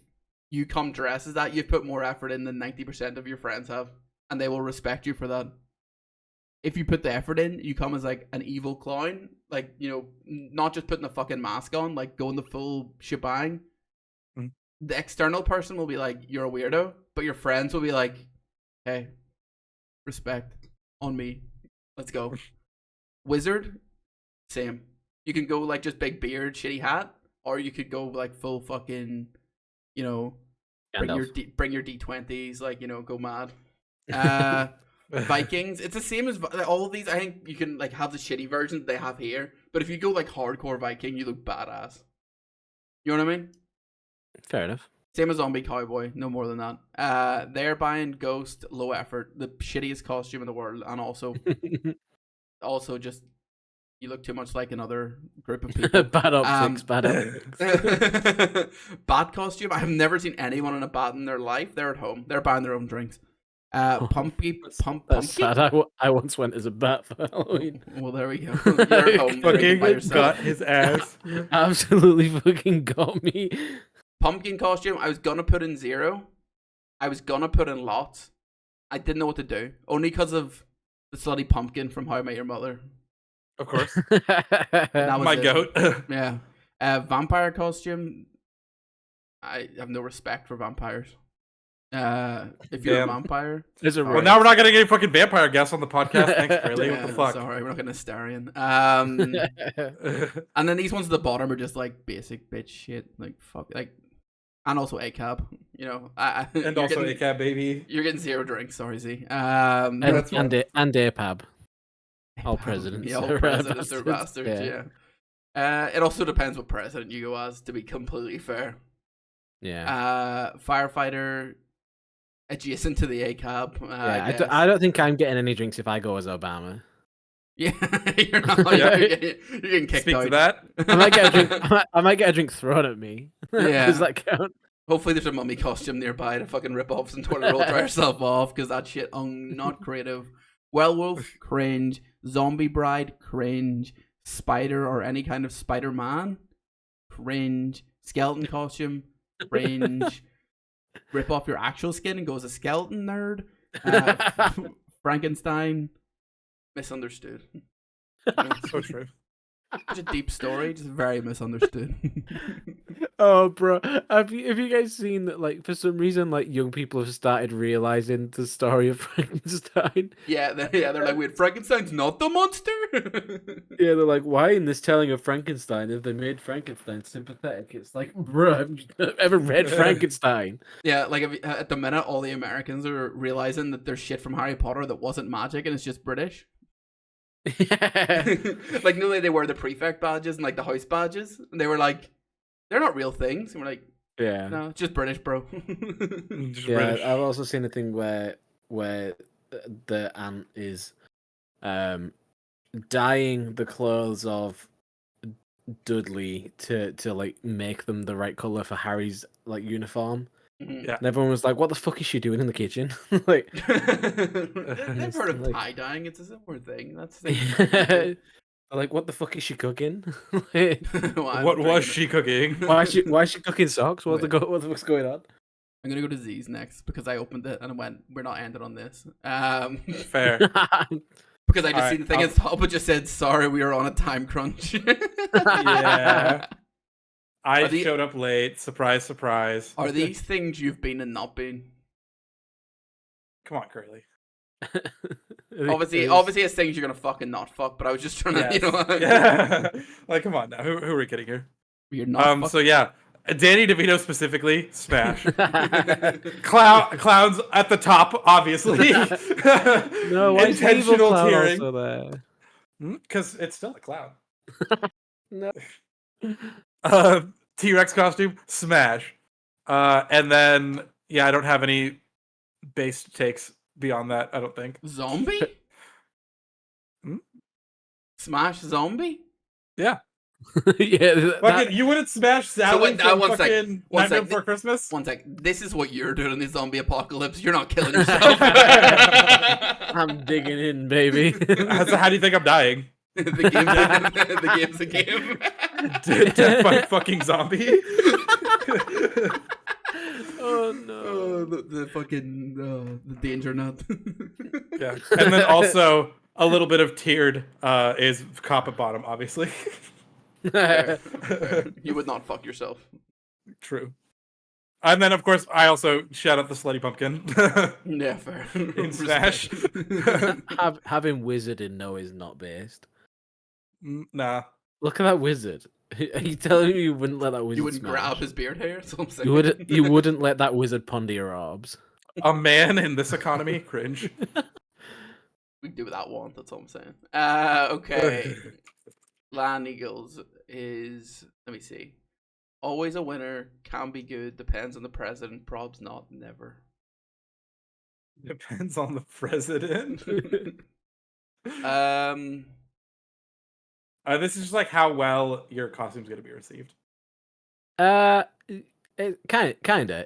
S3: you come dressed as that, you've put more effort in than 90% of your friends have, and they will respect you for that. If you put the effort in, you come as like an evil clown, like, you know, not just putting a fucking mask on, like going the full shebang.
S1: Mm.
S3: The external person will be like, you're a weirdo, but your friends will be like, hey, respect on me. Let's go. Wizard, same. You can go like just big beard, shitty hat, or you could go like full fucking, you know, bring your D20s, like, you know, go mad. Vikings, it's the same as all of these. I think you can like have the shitty version that they have here, but if you go like hardcore Viking, you look badass. You know what I mean?
S2: Fair enough.
S3: Same as zombie cowboy, no more than that. They're buying Ghost, low effort, the shittiest costume in the world, and also just you look too much like another group of people.
S2: Bad optics, bad optics.
S3: Bat costume. I have never seen anyone in a bat in their life. They're at home. They're buying their own drinks. Pumpkin.
S2: Sad. I once went as a bat for Halloween.
S3: Well, there we go. You're at home drinking by
S1: Fucking
S3: yourself.
S1: got his ass.
S2: Absolutely fucking got me.
S3: Pumpkin costume. I was gonna put in 0. I was gonna put in lots. I didn't know what to do, only because of the slutty pumpkin from How I Met Your Mother.
S1: Of course.
S3: That was
S1: My
S3: it.
S1: goat.
S3: Yeah. Vampire costume. I have no respect for vampires. If you're a vampire,
S1: well, now we're not getting any fucking vampire guests on the podcast. Thanks, Curly. What the fuck?
S3: Sorry, we're not gonna Starion. And then these ones at the bottom are just like basic bitch shit, like fuck, like, and also ACAB, you know.
S1: And also ACAB, baby.
S3: You're getting 0 drinks, sorry, Z.
S2: And APAB. All presidents.
S3: Yeah, all presidents are bastards. Yeah. It also depends what president you go as, to be completely fair.
S2: Yeah.
S3: Firefighter. Adjacent to the ACAB.
S2: I don't think I'm getting any drinks if I go as Obama.
S3: Yeah, you're not. You're getting kicked
S1: Speak
S3: out.
S1: to that.
S2: I might get a drink. I might get a drink thrown at me.
S3: Yeah.
S2: Does that count?
S3: Hopefully, there's a mummy costume nearby to fucking rip off some toilet roll, dry yourself off, because that shit, not creative. Werewolf, cringe. Zombie bride, cringe. Spider or any kind of Spider-Man, cringe. Skeleton costume, cringe. Rip off your actual skin and go as a skeleton nerd. Frankenstein, misunderstood.
S1: So true.
S3: Such a deep story, just very misunderstood.
S2: Oh, bro, have you guys seen that? Like, for some reason, like young people have started realizing the story of Frankenstein.
S3: Yeah, they're like, wait, Frankenstein's not the monster.
S2: Yeah, they're like, why in this telling of Frankenstein have they made Frankenstein sympathetic? It's like, bro, have you ever read Frankenstein?
S3: Yeah, like at the minute, all the Americans are realizing that there's shit from Harry Potter that wasn't magic and it's just British.
S2: Yeah.
S3: Like, no, they wear the prefect badges and like the house badges, and they were like, they're not real things. And we're like,
S2: Yeah.
S3: no, it's just British, bro.
S1: Just
S2: Yeah,
S1: British.
S2: I've also seen a thing where the aunt is dyeing the clothes of Dudley to like make them the right color for Harry's like uniform.
S3: Mhm.
S1: Yeah.
S2: And everyone was like, "What the fuck is she doing in the kitchen?" Like,
S3: They've heard of
S2: like-
S3: tie dyeing. It's a similar thing. That's the thing.
S2: like, what the fuck is she cooking? Like,
S1: What was she cooking?
S2: why is she cooking socks? What the fuck's going on?
S3: I'm gonna go to Z's next because I opened it and I went, we're not ending on this.
S1: Fair.
S3: Because I just
S1: All
S3: seen the
S1: right,
S3: thing at the top, it just said, sorry, we are on a time crunch.
S1: Yeah. I
S3: Are the-
S1: showed up late. Surprise, surprise.
S3: Are these things you've been and not been?
S1: Come on, Curly.
S3: Obviously, it's things you're gonna fucking not fuck. But I was just trying to,
S1: Yes.
S3: you know,
S1: Yeah. Like, come on now. Who are we kidding here?
S3: you're not.
S1: So yeah, Danny DeVito specifically, smash. Clowns at the top, obviously.
S2: No, why is the evil
S1: Intentional
S2: clown
S1: tearing.
S2: also there?
S1: Because it's still a clown.
S2: No.
S1: T-Rex costume, smash. And then yeah, I don't have any base takes beyond that. I don't think.
S3: Zombie?
S1: Hmm?
S3: Smash zombie?
S1: Yeah.
S2: Yeah,
S1: Fucking, you wouldn't smash Sally
S3: wait,
S1: from
S3: one sec,
S1: fucking
S3: one
S1: Nightmare
S3: sec.
S1: Before Christmas?
S3: One sec. This is what you're doing in the zombie apocalypse. You're not killing yourself.
S2: I'm digging in, baby.
S1: So how do you think I'm dying?
S3: the game's a game.
S1: Death by fucking zombie?
S2: Oh no.
S3: The fucking the danger nut.
S1: Yeah. And then also a little bit of tiered is cop at bottom, obviously.
S3: Fair. You would not fuck yourself.
S1: True. And then, of course, I also shout out the Slutty Pumpkin
S3: Yeah, fair.
S1: in Smash.
S2: Having wizard in no is not based.
S1: Nah.
S2: Look at that wizard. Are you telling me you wouldn't let that wizard
S3: You wouldn't
S2: smash?
S3: grab his beard hair? That's what I'm saying.
S2: You wouldn't let that wizard ponder your orbs.
S1: A man in this economy? Cringe.
S3: We can do what that one. That's all I'm saying. Okay. Lioneagles is, let me see. Always a winner, can be good, depends on the president, probs not, never.
S1: Depends on the president. This is just like how well your costume's going to be received.
S2: Kinda.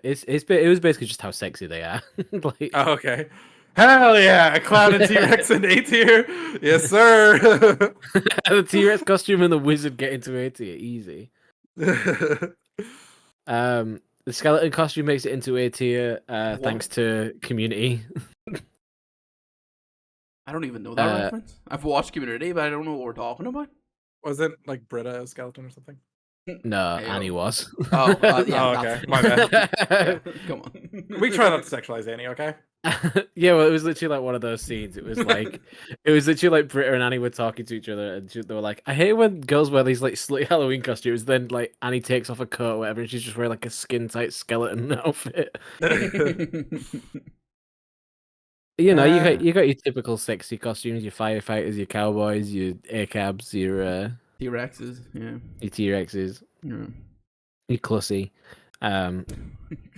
S2: It was basically just how sexy they are. Like,
S1: Oh, okay. Hell yeah! A clown and T-Rex in A tier. Yes, sir.
S2: the T-Rex costume and the wizard get into A tier easy. The skeleton costume makes it into A tier thanks to Community.
S3: I don't even know that reference. I've watched Community, but I don't know what we're talking about.
S1: Wasn't like Britta a skeleton or something?
S2: No,
S3: Hey,
S2: Annie was.
S3: Oh, yeah.
S1: Oh, okay. My bad.
S3: Yeah, come on.
S1: We try not to sexualize Annie, okay?
S2: Yeah, well, it was literally like one of those scenes. It was literally like Britta and Annie were talking to each other, and they were like, "I hate when girls wear these like slutty Halloween costumes." Then like Annie takes off a coat or whatever, and she's just wearing like a skin tight skeleton outfit. You know, you got your typical sexy costumes, your firefighters, your cowboys, your ACABs, your
S3: T-Rexes, yeah.
S2: your T-Rexes,
S3: Yeah.
S2: your Clussy.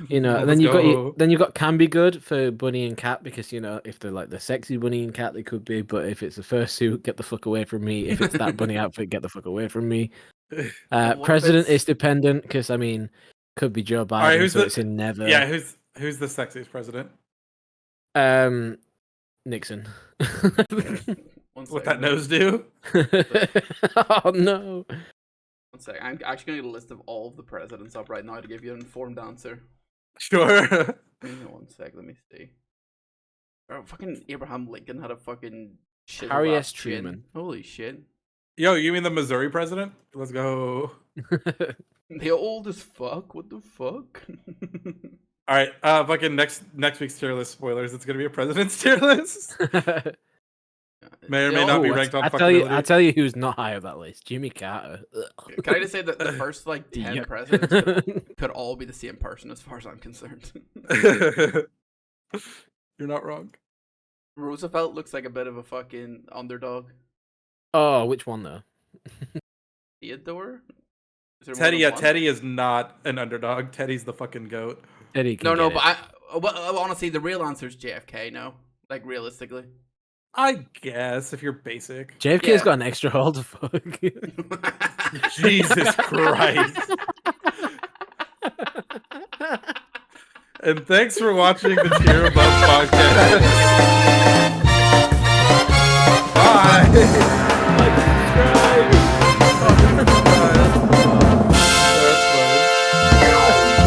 S2: You know,
S1: Let's
S2: then
S1: go.
S2: you got can be good for Bunny and Cat because you know if they're like the sexy Bunny and Cat they could be, but if it's a fursuit, get the fuck away from me. If it's that bunny outfit, get the fuck away from me.
S3: What if
S2: President
S3: it's-
S2: is dependent because I mean, could be Joe Biden,
S1: right,
S2: so it's in never.
S1: Yeah, who's the sexiest president?
S2: Nixon.
S1: What that nose do?
S2: Oh no.
S3: One sec. I'm actually going to get a list of all of the presidents up right now to give you an informed answer.
S1: Sure.
S3: Hang on 1 sec. Let me see. Oh, fucking Abraham Lincoln had a fucking shit.
S2: Harry S. Truman.
S3: Holy shit.
S1: Yo, you mean the Missouri president? Let's go.
S3: They old as fuck. What the fuck?
S1: All right, fucking next week's tier list spoilers. It's gonna be a president's tier list. May or may not be ranked on fuckability.
S2: I tell you who's not high on that list. Jimmy Carter.
S3: Can I just say that the first like 10
S2: Yep.
S3: presidents could all be the same person as far as I'm concerned.
S1: You're not wrong.
S3: Roosevelt looks like a bit of a fucking underdog.
S2: Oh, which one though?
S3: Theodore? Is there more
S1: Teddy,
S3: than
S1: yeah,
S3: one?
S1: Teddy is not an underdog. Teddy's the fucking goat.
S2: Eddie can
S3: No,
S2: get it.
S3: but honestly, the real answer is JFK. No, like realistically.
S1: I guess if you're basic.
S2: JFK's
S3: Yeah.
S2: got an extra hole to fuck.
S1: Jesus Christ. And thanks for watching the Tier Above podcast.